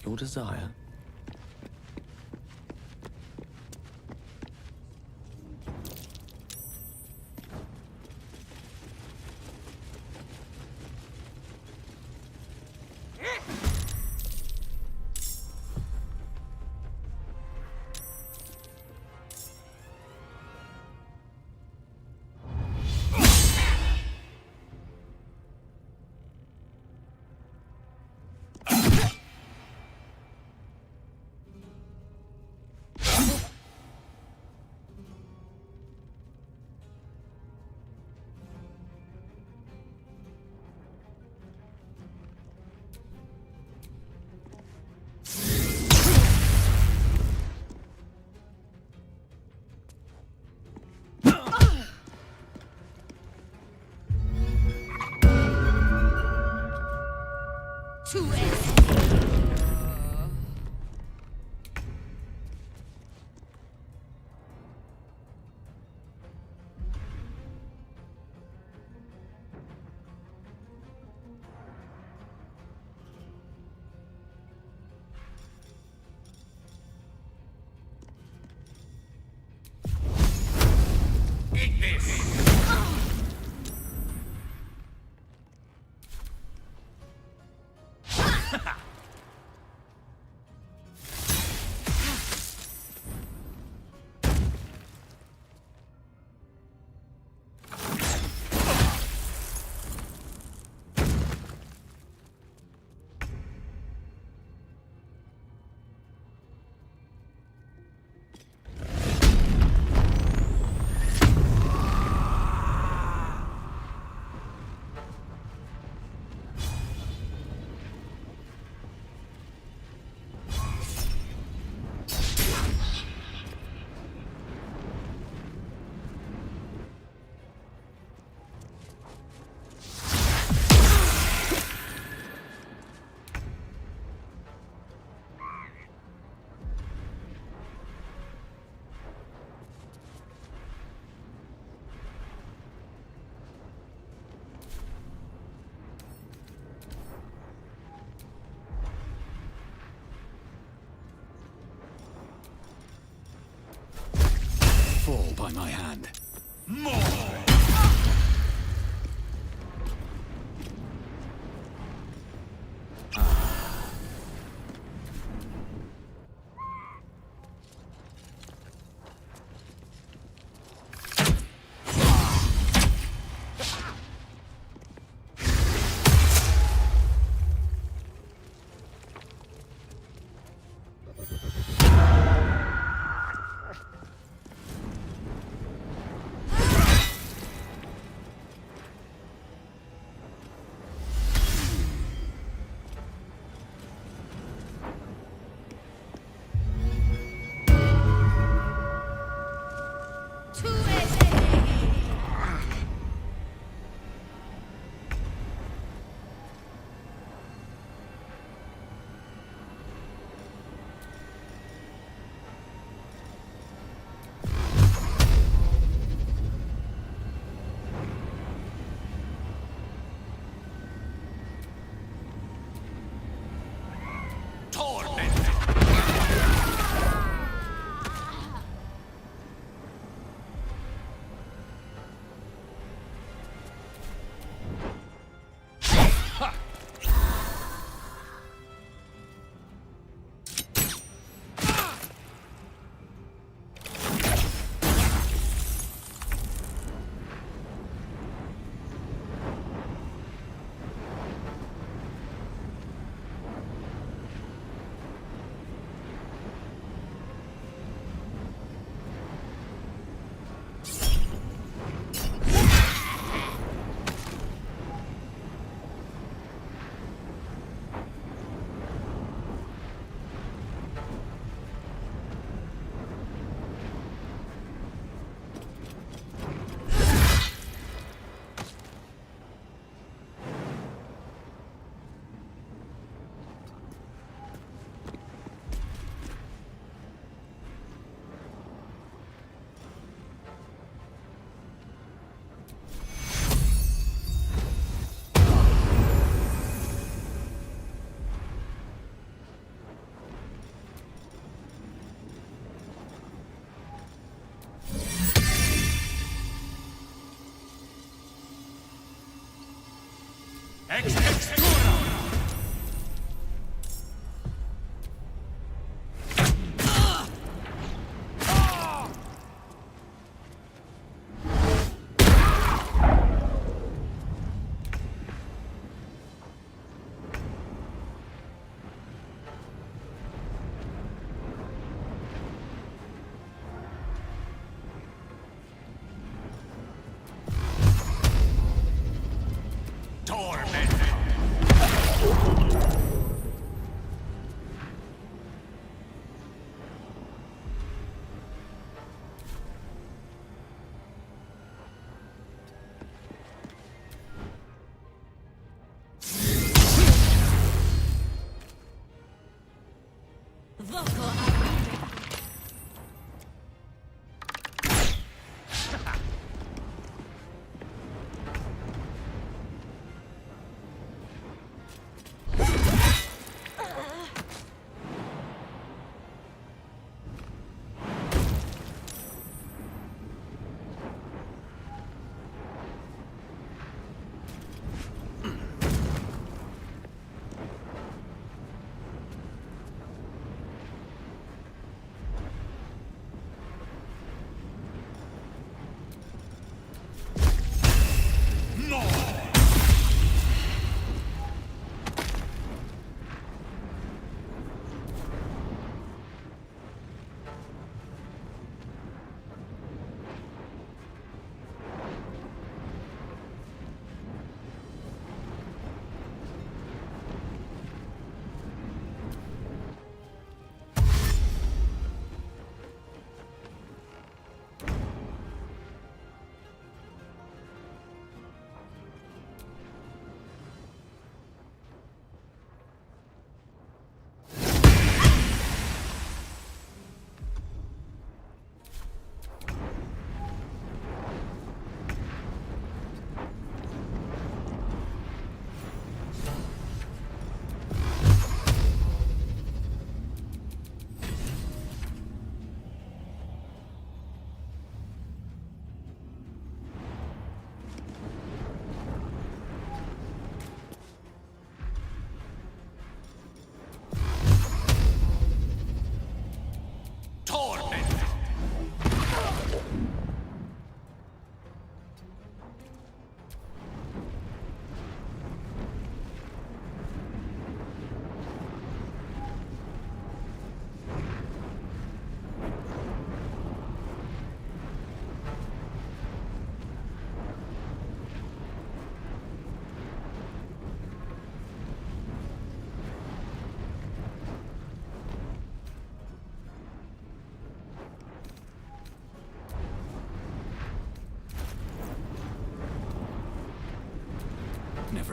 Your desire? by my hand.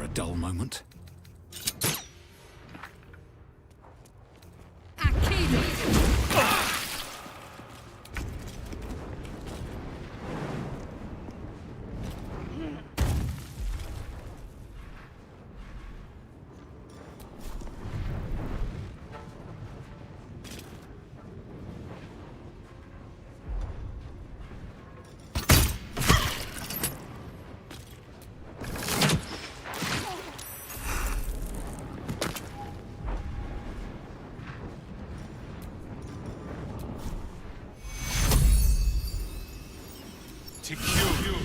a dull moment. To kill you.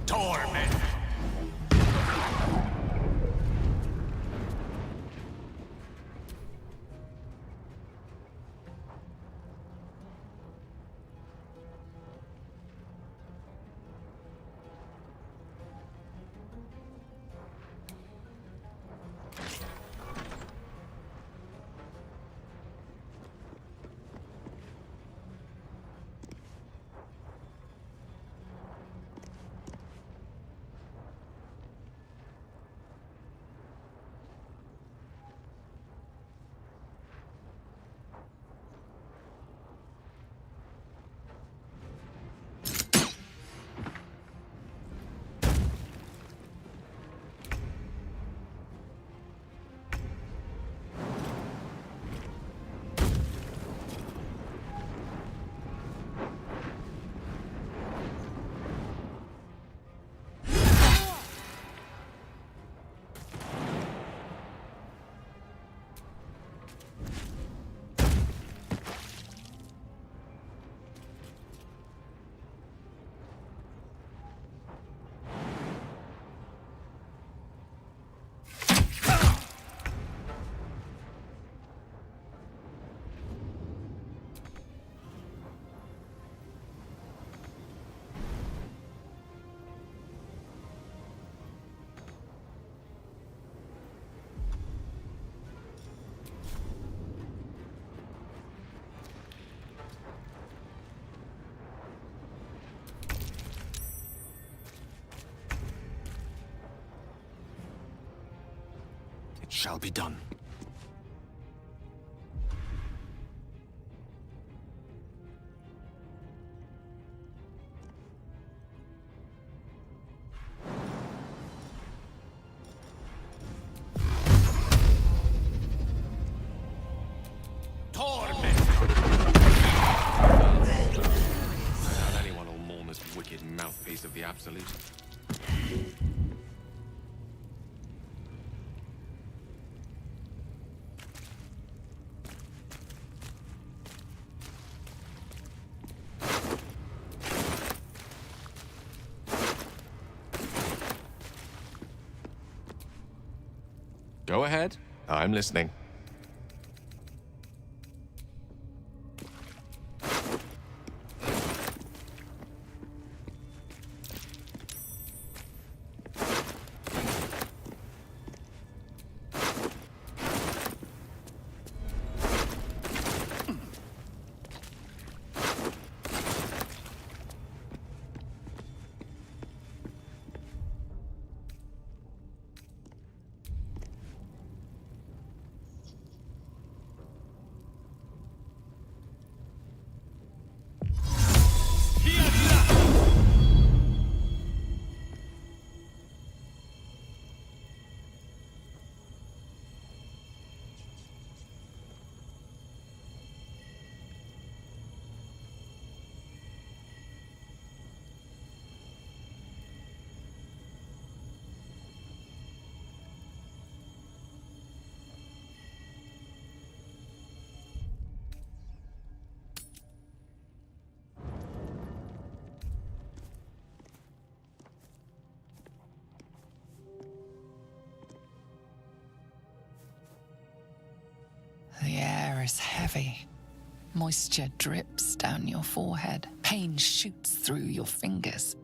Torment. It shall be done. Torment. Not anyone will mourn this wicked mouthpiece of the Absolute. Go ahead. I'm listening. heavy. Moisture drips down your forehead. Pain shoots through your fingers.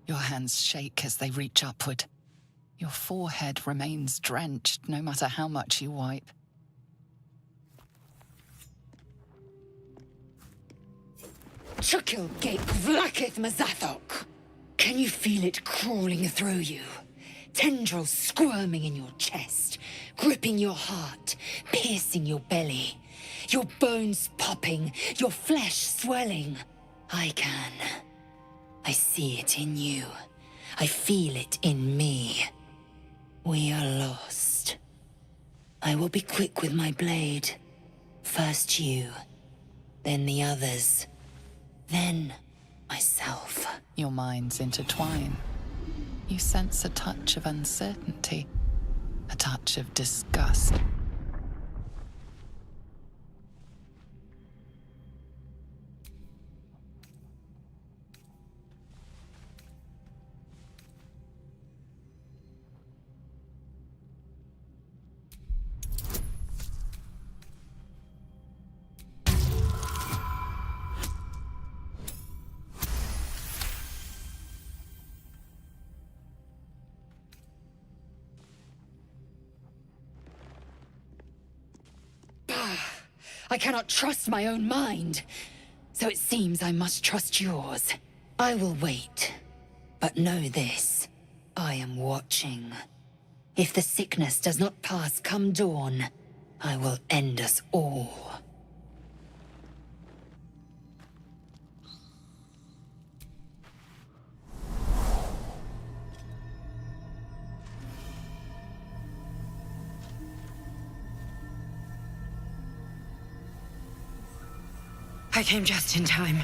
Your hands shake as they reach upward. Your forehead remains drenched no matter how much you wipe. Chukil Gate Vlakith Mazathok. Can you feel it crawling through you? Tendrils squirming in your chest, gripping your heart, piercing your belly. Your bones popping, your flesh swelling. I can. I see it in you. I feel it in me. We are lost. I will be quick with my blade. First you, then the others, then myself. Your minds intertwine. You sense a touch of uncertainty, a touch of disgust. I cannot trust my own mind, so it seems I must trust yours. I will wait, but know this. I am watching. If the sickness does not pass come dawn, I will end us all. I came just in time.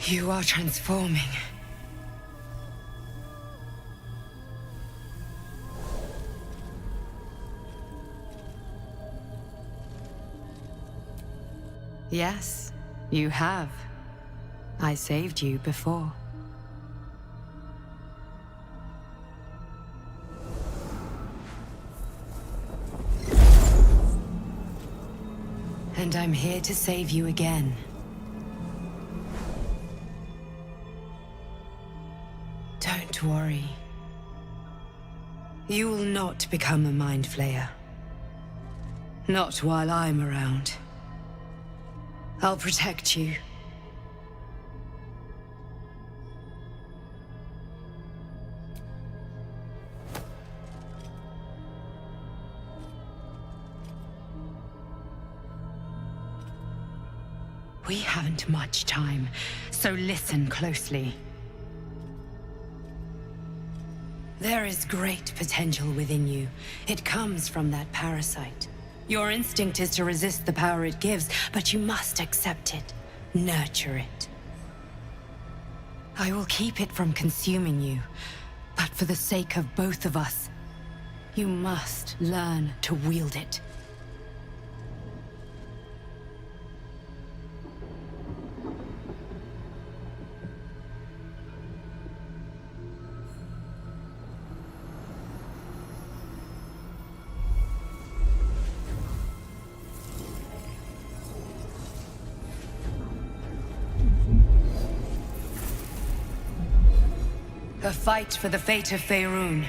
You are transforming. Yes, you have. I saved you before. And I'm here to save you again. Don't worry. You will not become a Mind Flayer. Not while I'm around. I'll protect you. We haven't much time, so listen closely. There is great potential within you. It comes from that parasite. Your instinct is to resist the power it gives, but you must accept it, nurture it. I will keep it from consuming you, but for the sake of both of us, you must learn to wield it. A fight for the fate of Faerun.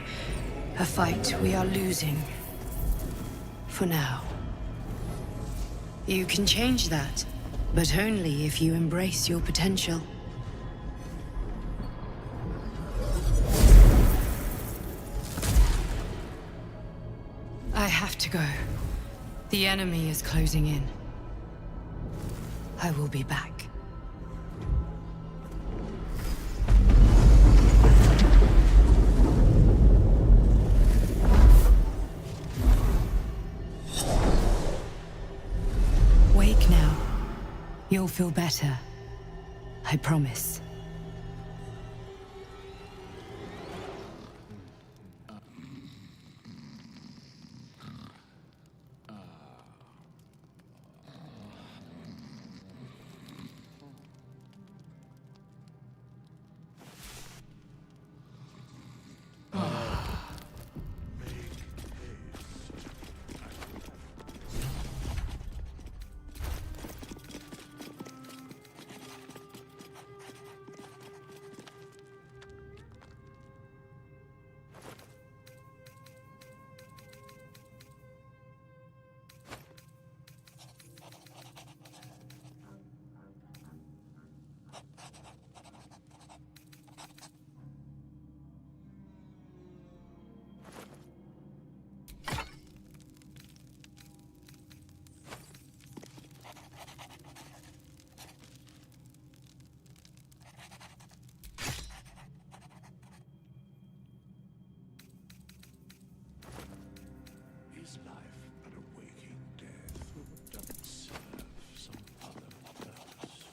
A fight we are losing. For now. You can change that, but only if you embrace your potential. I have to go. The enemy is closing in. I will be back. Wake now. You'll feel better. I promise. Is life but a waking death, or does it serve some other purpose?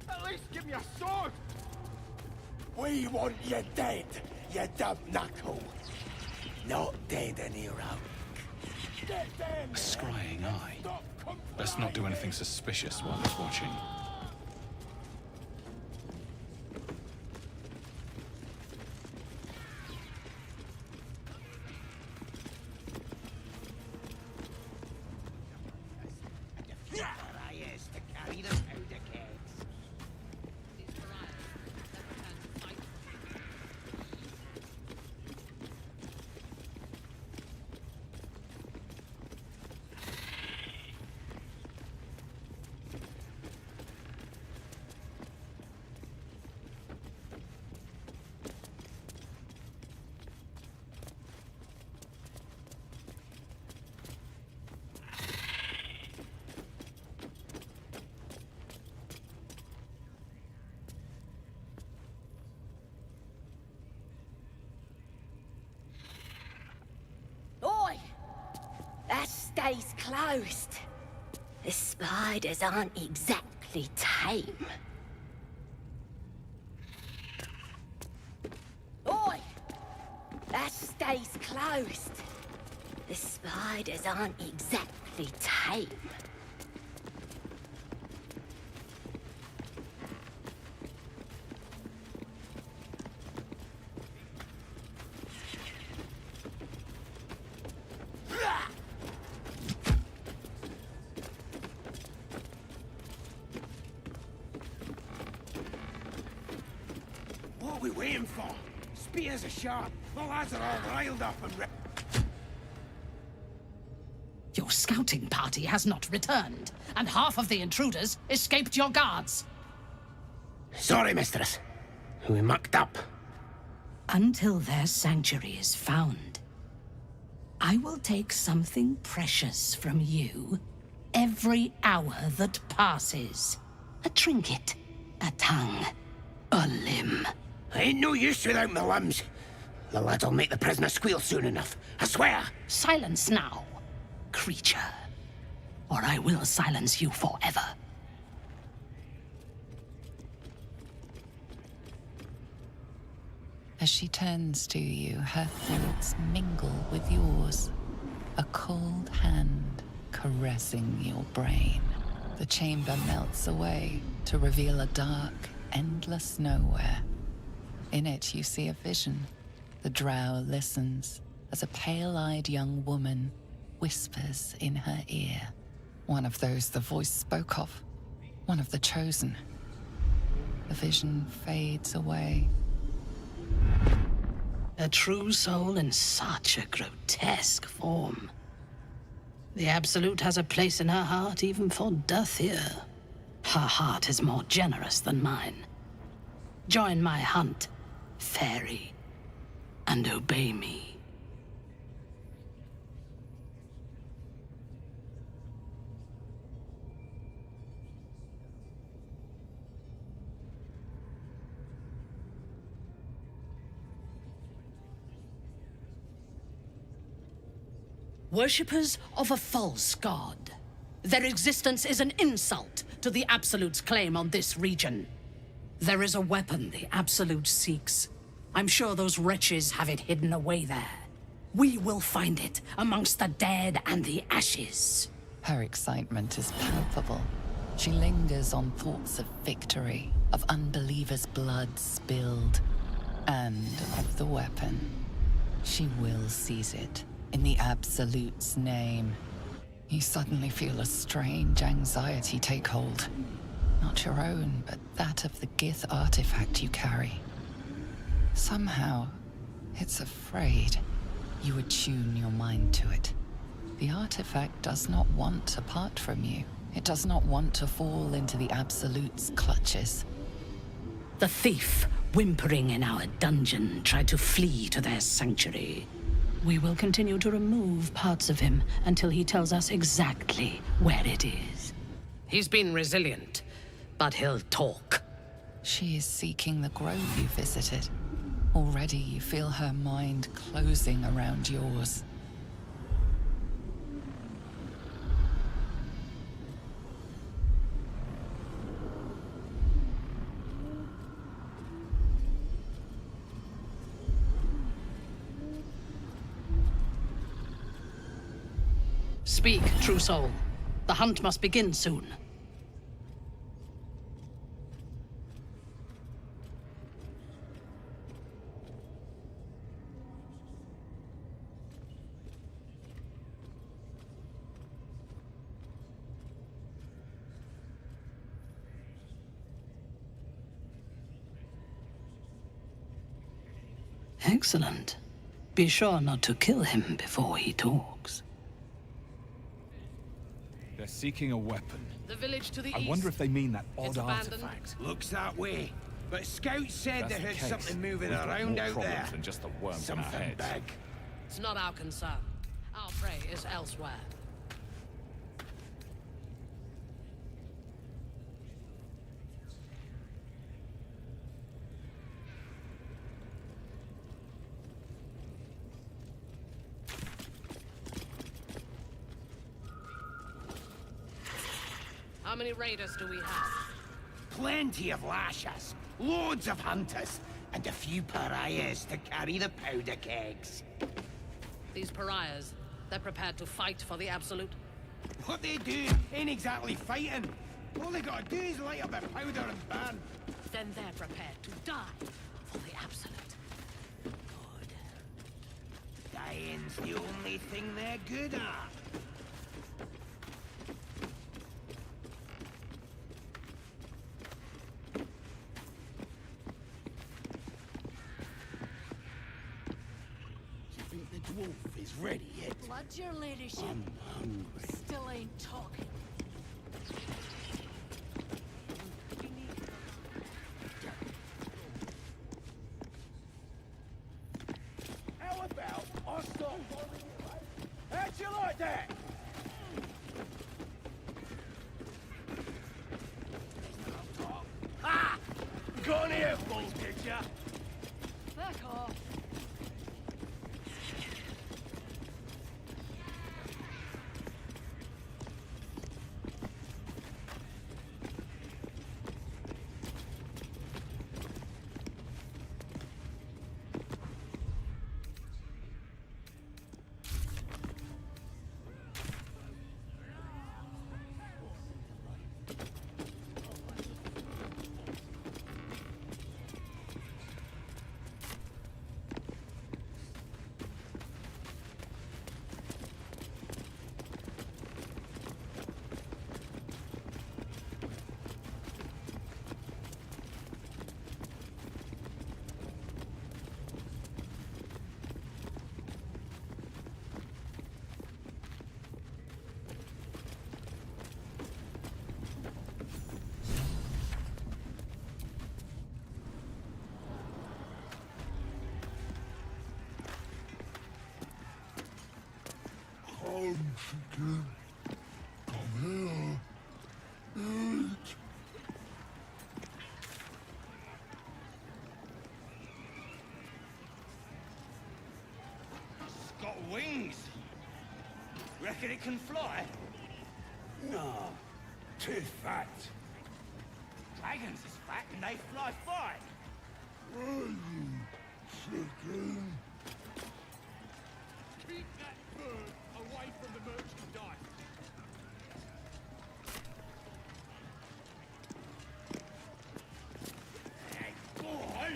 At least give me a sword! We want you dead, you dumb knuckle. Not dead and heroic. A scrying eye. Let's not do anything suspicious while he's watching. Oi! That stays closed. The spiders aren't exactly tame. Oi! That stays closed. The spiders aren't exactly tame. What are we waiting for? Spears are sharp. The lads are all riled up and Your scouting party has not returned, and half of the intruders escaped your guards. Sorry, mistress. We mucked up. Until their sanctuary is found, I will take something precious from you every hour that passes. A trinket, a tongue, a limb. I ain't no use without my limbs. The lad'll make the prisoner squeal soon enough, I swear. Silence now, creature, or I will silence you forever. As she turns to you, her thoughts mingle with yours. A cold hand caressing your brain. The chamber melts away to reveal a dark, endless nowhere. In it, you see a vision. The drow listens as a pale-eyed young woman whispers in her ear. One of those the voice spoke of. One of the chosen. The vision fades away. A true soul in such a grotesque form. The Absolute has a place in her heart even for Dathir. Her heart is more generous than mine. Join my hunt, fairy, and obey me. Worshippers of a false god. Their existence is an insult to the Absolute's claim on this region. There is a weapon the Absolute seeks. I'm sure those wretches have it hidden away there. We will find it amongst the dead and the ashes. Her excitement is palpable. She lingers on thoughts of victory, of unbelievers' blood spilled, and of the weapon. She will seize it. In the Absolute's name. You suddenly feel a strange anxiety take hold. Not your own, but that of the Gith artifact you carry. Somehow, it's afraid. You attune your mind to it. The artifact does not want to part from you. It does not want to fall into the Absolute's clutches. The thief, whimpering in our dungeon, tried to flee to their sanctuary. We will continue to remove parts of him until he tells us exactly where it is. He's been resilient, but he'll talk. She is seeking the grove you visited. Already you feel her mind closing around yours. Speak, true soul. The hunt must begin soon. Excellent. Be sure not to kill him before he talks. They're seeking a weapon. The village to the east. I wonder if they mean that odd artifact. Looks that way. But scouts said they heard something moving around out there. Than just the worms in our Something heads. big. It's not our concern. Our prey is elsewhere. How many raiders do we have? Plenty of lashes, loads of hunters, and a few pariahs to carry the powder kegs. These pariahs, they're prepared to fight for the Absolute? What they do ain't exactly fighting. All they gotta do is light up a powder and burn. Then they're prepared to die for the Absolute. Good. Dying's the only thing they're good at. Dwarf is ready yet. What's your leadership? I'm hungry. Still ain't talking. ya! Back off. Chicken. Come here. Eat. It's got wings. Reckon it can fly? No, too fat. Dragons is fat and they fly fine. Chicken. Keep that bird away from the merchandise. Hey, go on.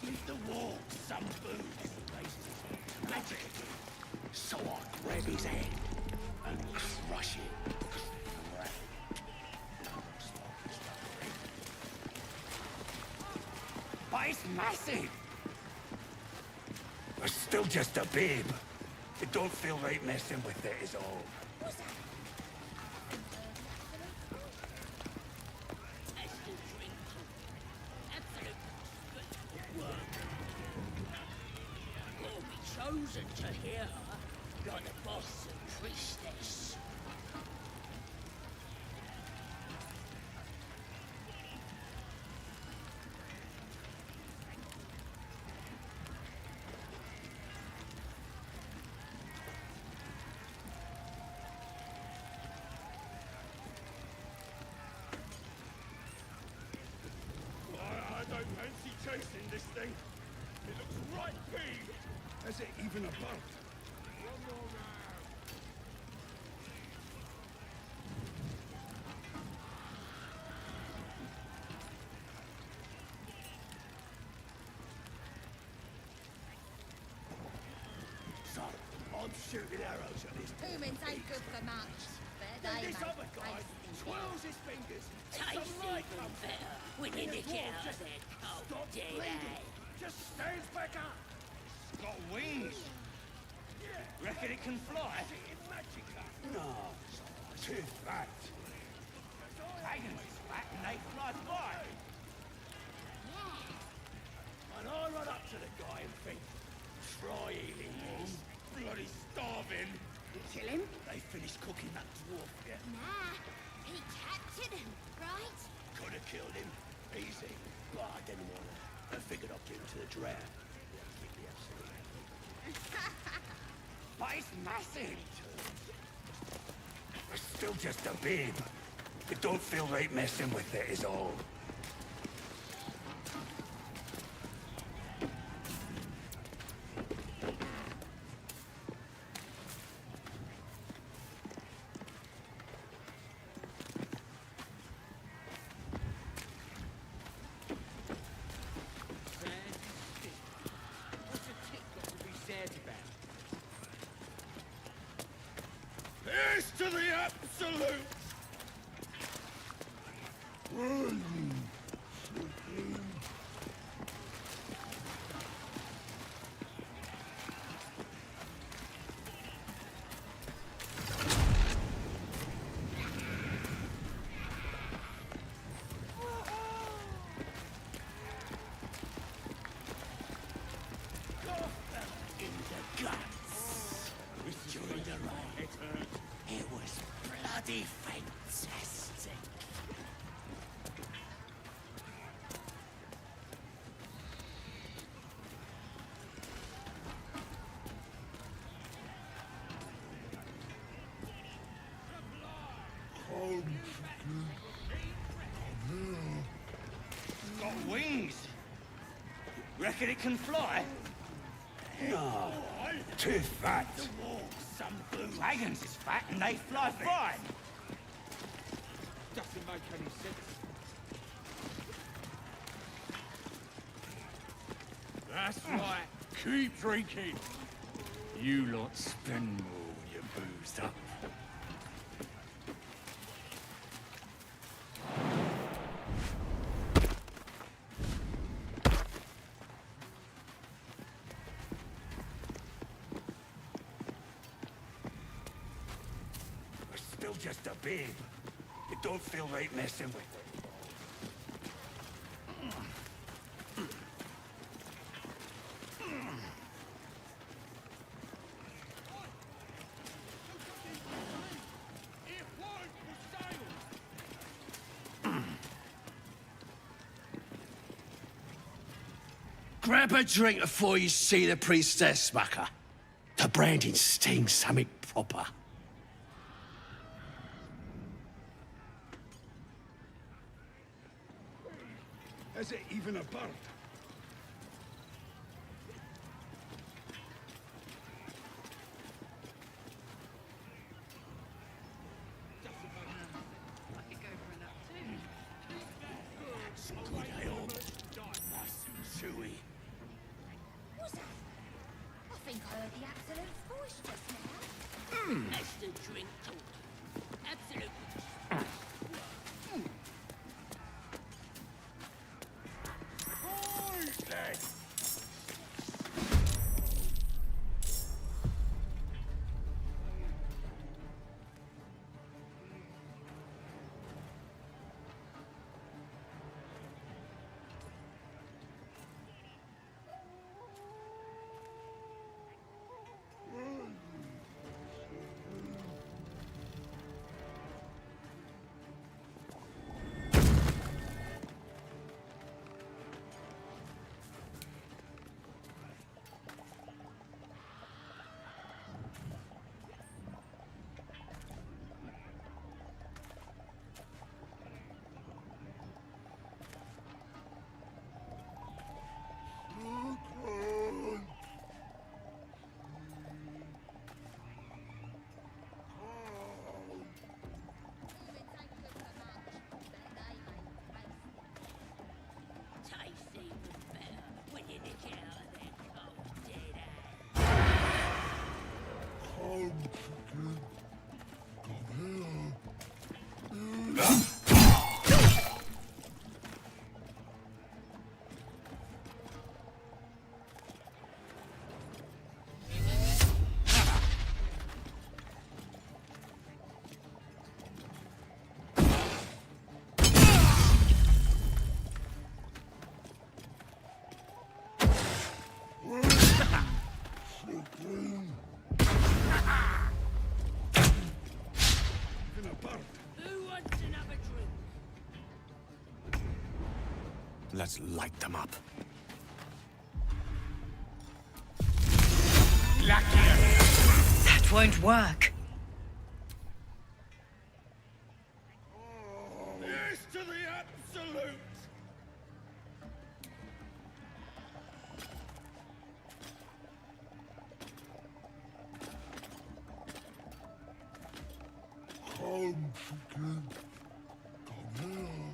Give the wolf some booze. Magic again. So I grab his hand and crush it. But it's massive. But still just a babe. It don't feel right messing with it is all. Chosen to hear her, like the boss and priestess. I don't fancy chasing this thing. It looks right big. Is it even a boat? One more round. So, I'm shooting arrows at this. Humans ain't good for much. But Then they this make other guy tasty twirls his fingers. and Tastes some light even comes better out. when you And the nick it dwarf out of just their cold stops dead bleeding. eye. Just stands back up. It's got wings. Reckon it can fly? No, too fat. Dragons is fat and they fly fine. And I run up to the guy and think, try healing me. Bloody starving. Kill him? They finished cooking that dwarf yet. Nah, he captured him, right? Could have killed him. Easy. But I didn't want to. I figured I'd give him to the drow. But it's massive. It's still just a babe. It don't feel right messing with it is all. What's a tick got to be sad about? Here's to the absolute! In the guts. With you in the right. It was bloody fantastic. Got wings. Reckon it can fly? No, too fat. Dragons is fat and they fly fine. Doesn't make any sense. That's right. Keep drinking. You lot spend more when you're boozed up. We're still just a babe. You don't feel right messing with it. Grab a drink before you see the priestess, mucker. The branding stings something proper. Is it even a bird? What's that? I think I heard the absolute voice just now. That's the drink talk. Absolutely. Let's light them up. That won't work. Yes to the absolute! Come, chicken. Come here.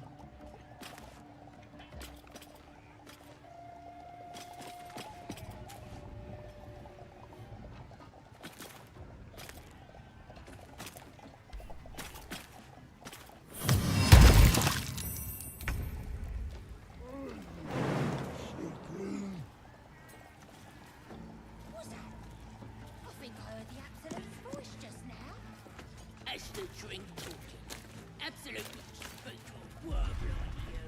What's that? I think I heard the absolute voice just now. That's the drink talking. Absolutely speak a word like you.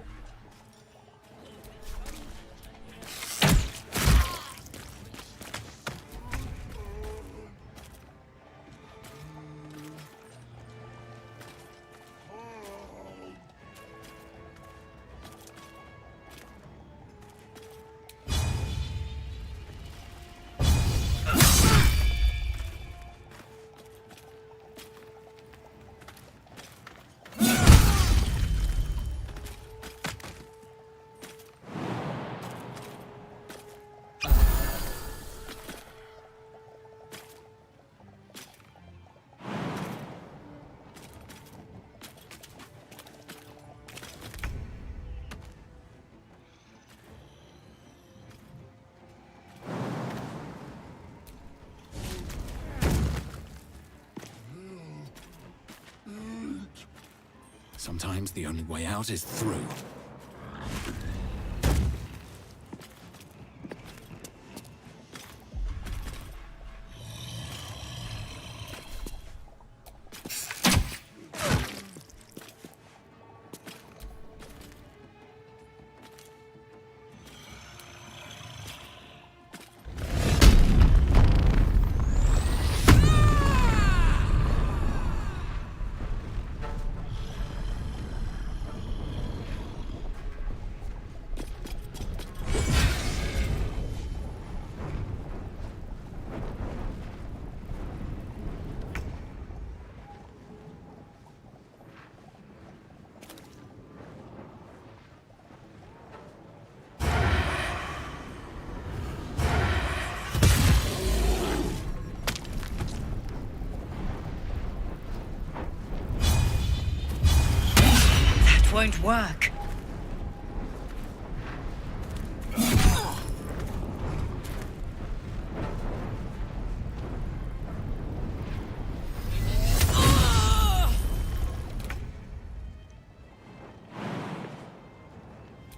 Sometimes the only way out is through. Won't work.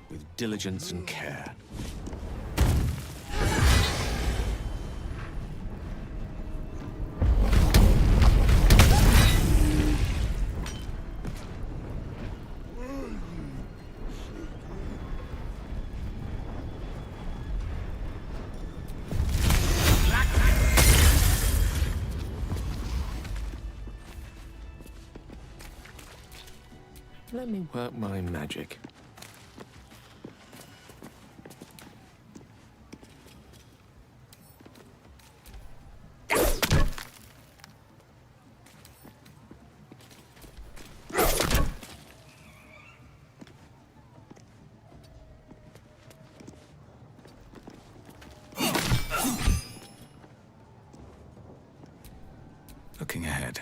With diligence and care. Let me work my magic. Looking ahead.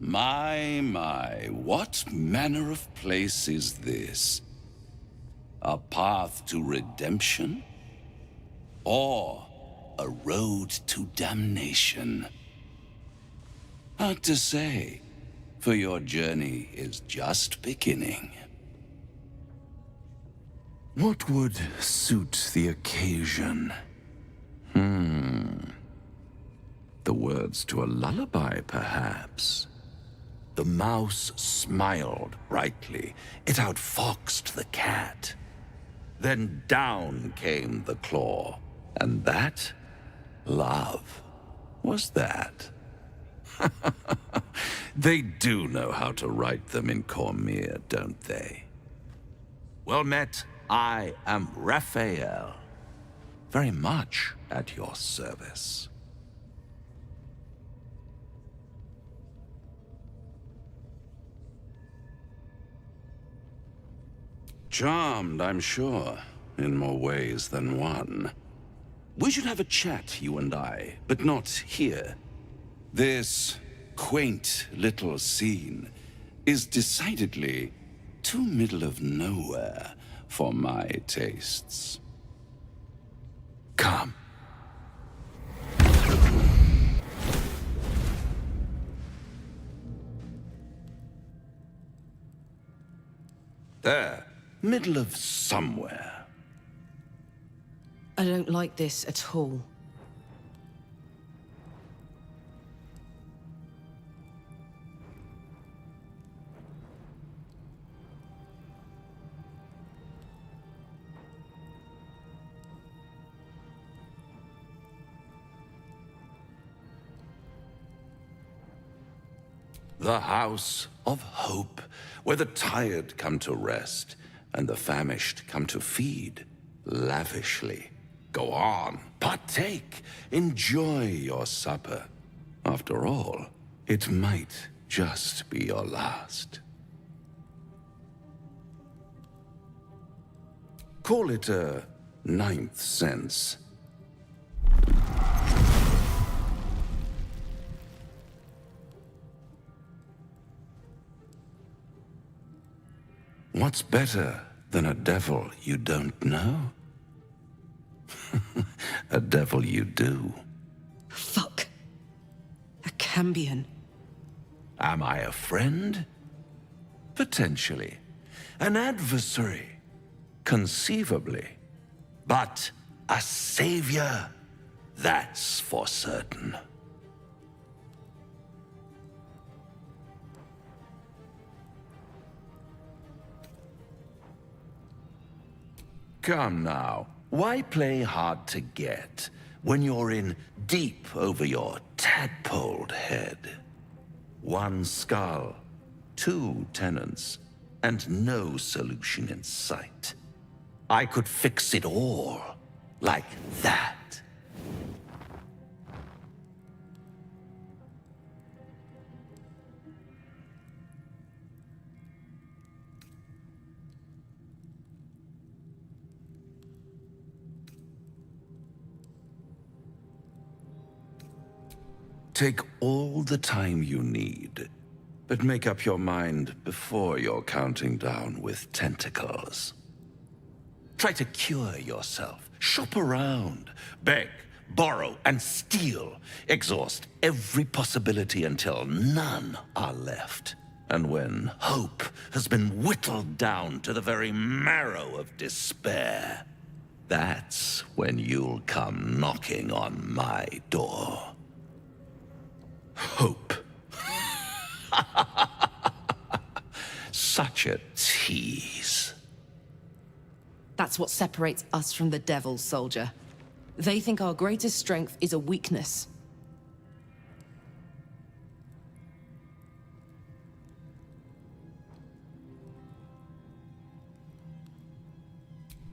My, what manner of place is this? A path to redemption? Or a road to damnation? Hard to say, for your journey is just beginning. What would suit the occasion? The words to a lullaby, perhaps. The mouse smiled brightly. It outfoxed the cat. Then down came the claw. And that? Love. Was that? They do know how to write them in Cormier, don't they? Well met, I am Raphael. Very much at your service. Charmed, I'm sure, in more ways than one. We should have a chat, you and I, but not here. This quaint little scene is decidedly too middle of nowhere for my tastes. Come. There. Middle of somewhere. I don't like this at all. The house of hope, where the tired come to rest and the famished come to feed lavishly. Go on, partake. Enjoy your supper. After all, it might just be your last. Call it a ninth sense. What's better than a devil you don't know? A devil you do. Fuck. A Cambion. Am I a friend? Potentially. An adversary? Conceivably. But a savior? That's for certain. Come now, why play hard to get when you're in deep over your tadpoled head? One skull, two tenants, and no solution in sight. I could fix it all, like that. Take all the time you need, but make up your mind before you're counting down with tentacles. Try to cure yourself. Shop around. Beg, borrow, and steal. Exhaust every possibility until none are left. And when hope has been whittled down to the very marrow of despair, that's when you'll come knocking on my door. Hope. Such a tease. That's what separates us from the devils, soldier. They think our greatest strength is a weakness.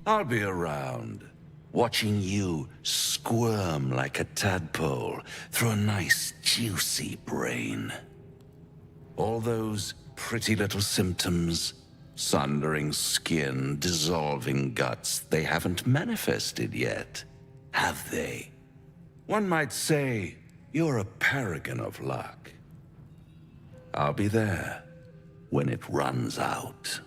I'll be around, watching you squirm like a tadpole through a nice, juicy brain. All those pretty little symptoms, sundering skin, dissolving guts, they haven't manifested yet, have they? One might say you're a paragon of luck. I'll be there when it runs out.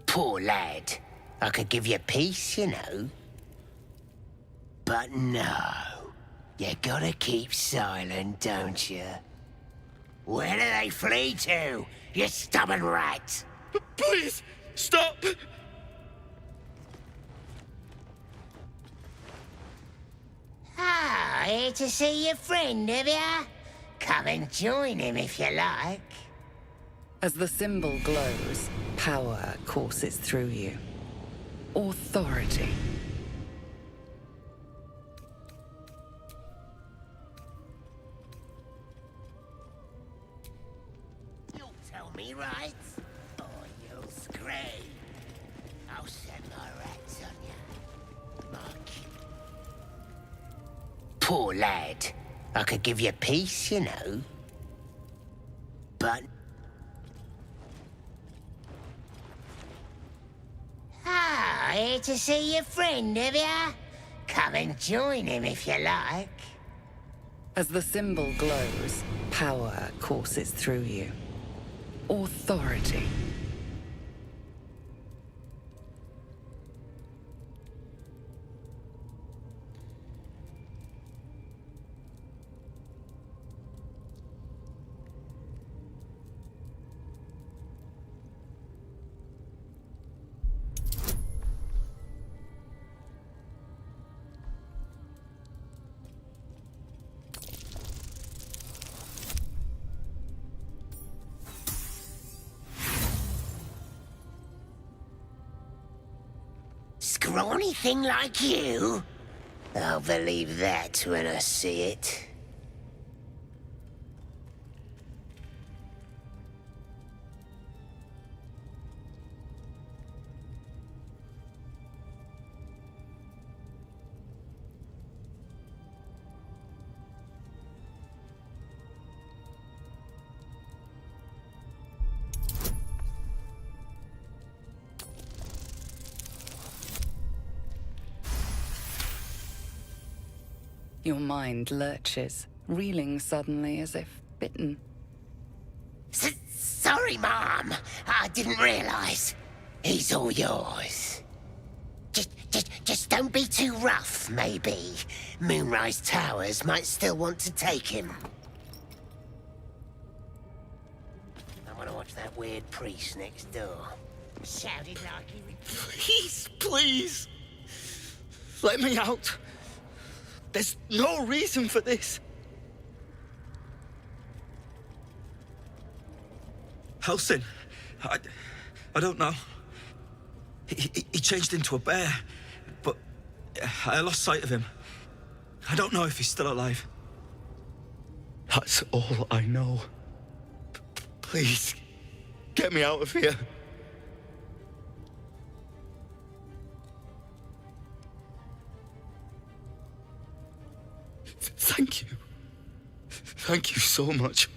Poor lad. I could give you peace, you know. But no. You gotta keep silent, don't you? Where do they flee to, you stubborn rat? Please, stop! Ah, here to see your friend, have ya? Come and join him if you like. As the symbol glows, power courses through you. Authority. You'll tell me, right? Or you'll scream. I'll send my rats on you. Mark. Poor lad. I could give you peace, you know. But... Ah, here to see your friend, have ya? Come and join him if you like. As the symbol glows, power courses through you. Authority. Scrawny thing like you? I'll believe that when I see it. Your mind lurches, reeling suddenly as if bitten. Sorry, Mom. I didn't realize. He's all yours. Just don't be too rough, maybe. Moonrise Towers might still want to take him. I want to watch that weird priest next door. Shouted like he would... Please! Let me out! There's no reason for this. Helsing, I don't know. He changed into a bear, but I lost sight of him. I don't know if he's still alive. That's all I know. Please, get me out of here. Thank you. Thank you so much.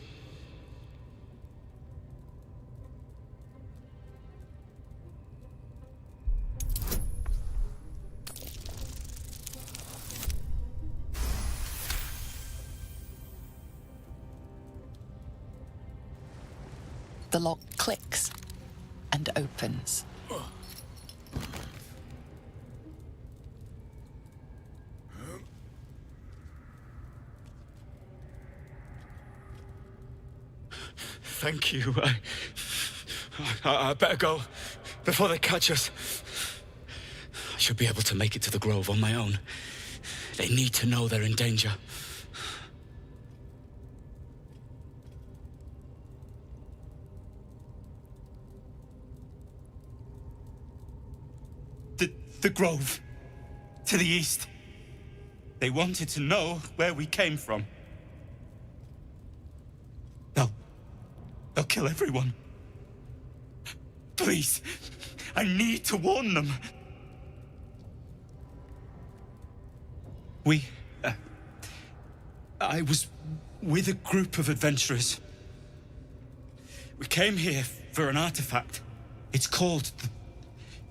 The lock clicks and opens. Thank you. I better go before they catch us. I should be able to make it to the Grove on my own. They need to know they're in danger. The Grove. To the east. They wanted to know where we came from. They'll kill everyone. Please, I need to warn them. I was with a group of adventurers. We came here for an artifact. It's called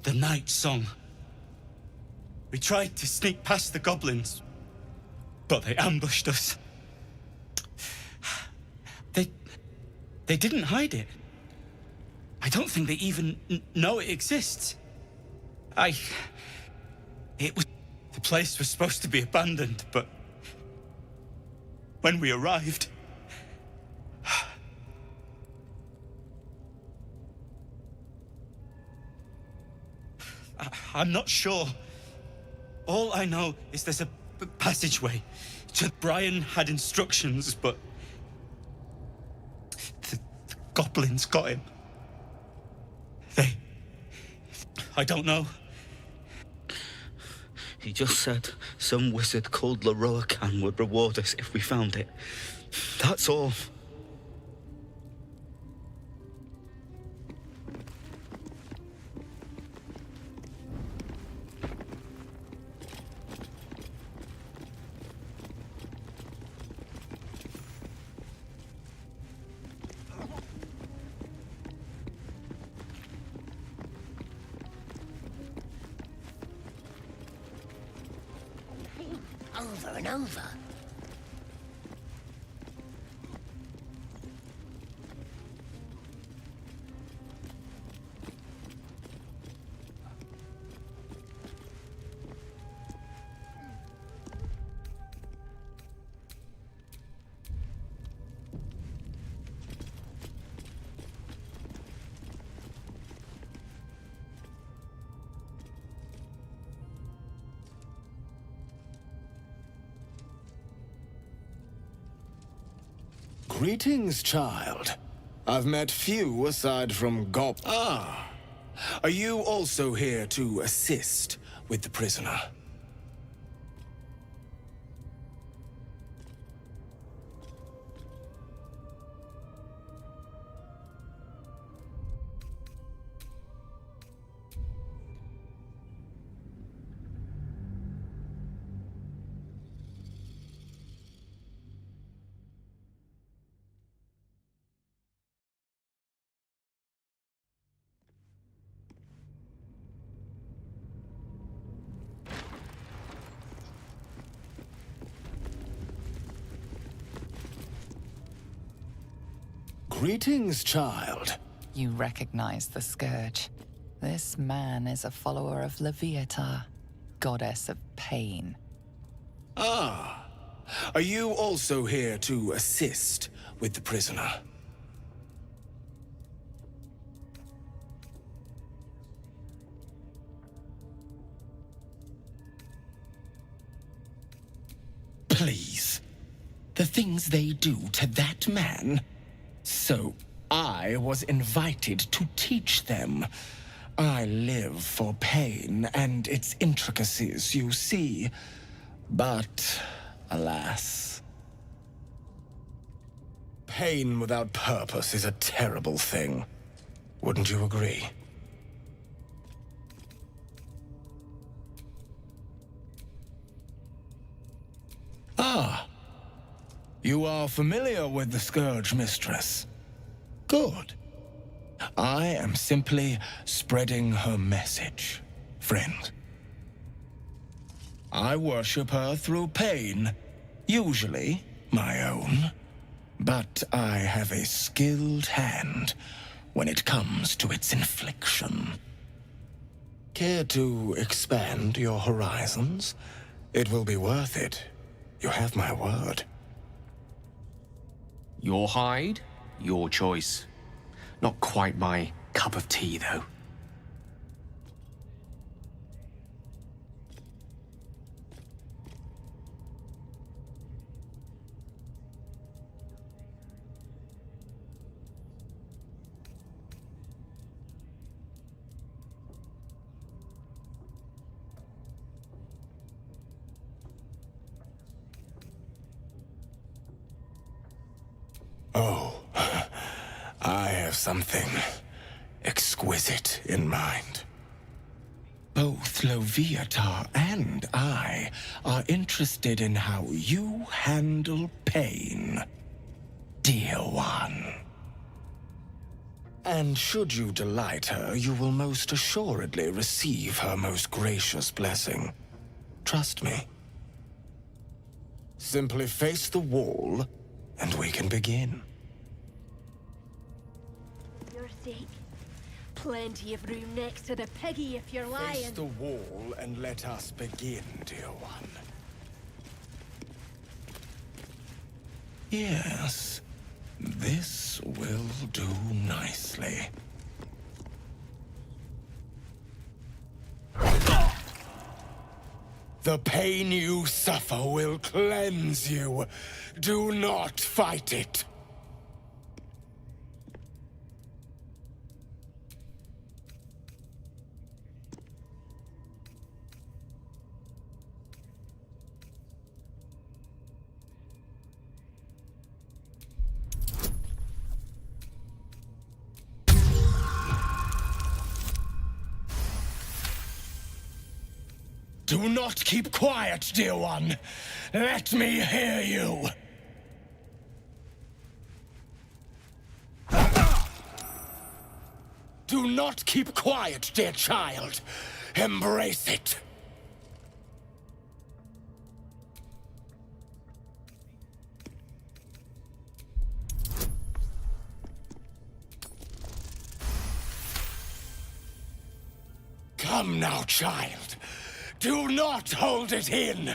the Night Song. We tried to sneak past the goblins, but they ambushed us. They didn't hide it. I don't think they even know it exists. The place was supposed to be abandoned, but when we arrived, I'm not sure. All I know is there's a passageway. Brian had instructions, but the goblins got him. I don't know. He just said some wizard called Leroacan would reward us if we found it. That's all. over and over. Greetings, child. I've met few aside from Gop. Ah, are you also here to assist with the prisoner? Greetings, child. You recognize the scourge. This man is a follower of Leviata, goddess of pain. Ah, are you also here to assist with the prisoner? Please. The things they do to that man. So, I was invited to teach them. I live for pain and its intricacies, you see. But, alas. Pain without purpose is a terrible thing. Wouldn't you agree? Ah. You are familiar with the Scourge, Mistress. Good. I am simply spreading her message, friend. I worship her through pain, usually my own. But I have a skilled hand when it comes to its infliction. Care to expand your horizons? It will be worth it. You have my word. Your hide, your choice. Not quite my cup of tea, though. Oh, I have something exquisite in mind. Both Leviata and I are interested in how you handle pain, dear one. And should you delight her, you will most assuredly receive her most gracious blessing. Trust me. Simply face the wall, and we can begin. Your sake. Plenty of room next to the piggy if you're lying. Face the wall and let us begin, dear one. Yes, this will do nicely. The pain you suffer will cleanse you. Do not fight it. Do not keep quiet, dear one. Let me hear you. Do not keep quiet, dear child. Embrace it. Come now, child. Do not hold it in.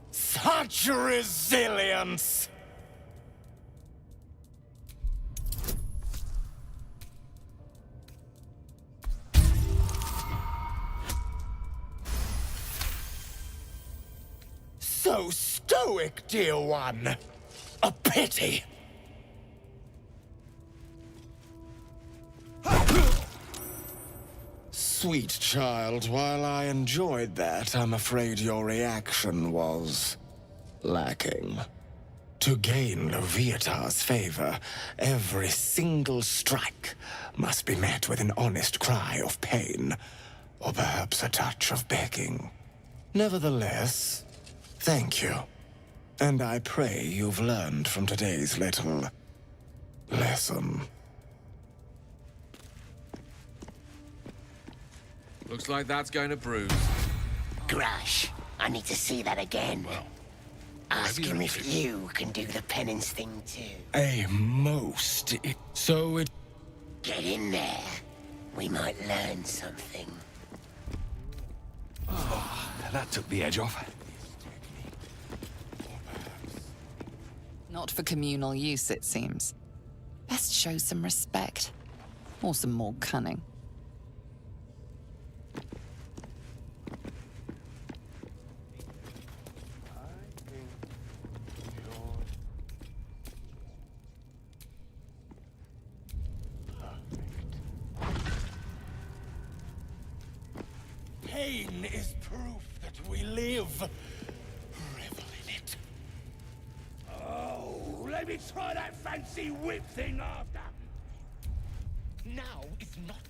Such resilience! So stoic, dear one. A pity. Sweet child, while I enjoyed that, I'm afraid your reaction was lacking. To gain Loviatar's favor, every single strike must be met with an honest cry of pain, or perhaps a touch of begging. Nevertheless, thank you. And I pray you've learned from today's little lesson. Looks like that's going to bruise. Grush, I need to see that again. Well, ask him if you can do the penance thing too. A most... So it... Get in there. We might learn something. That took the edge off. Not for communal use, it seems. Best show some respect. Or some more cunning. Pain is proof that we live. Revel in it. Oh, let me try that fancy whip thing after. Now is not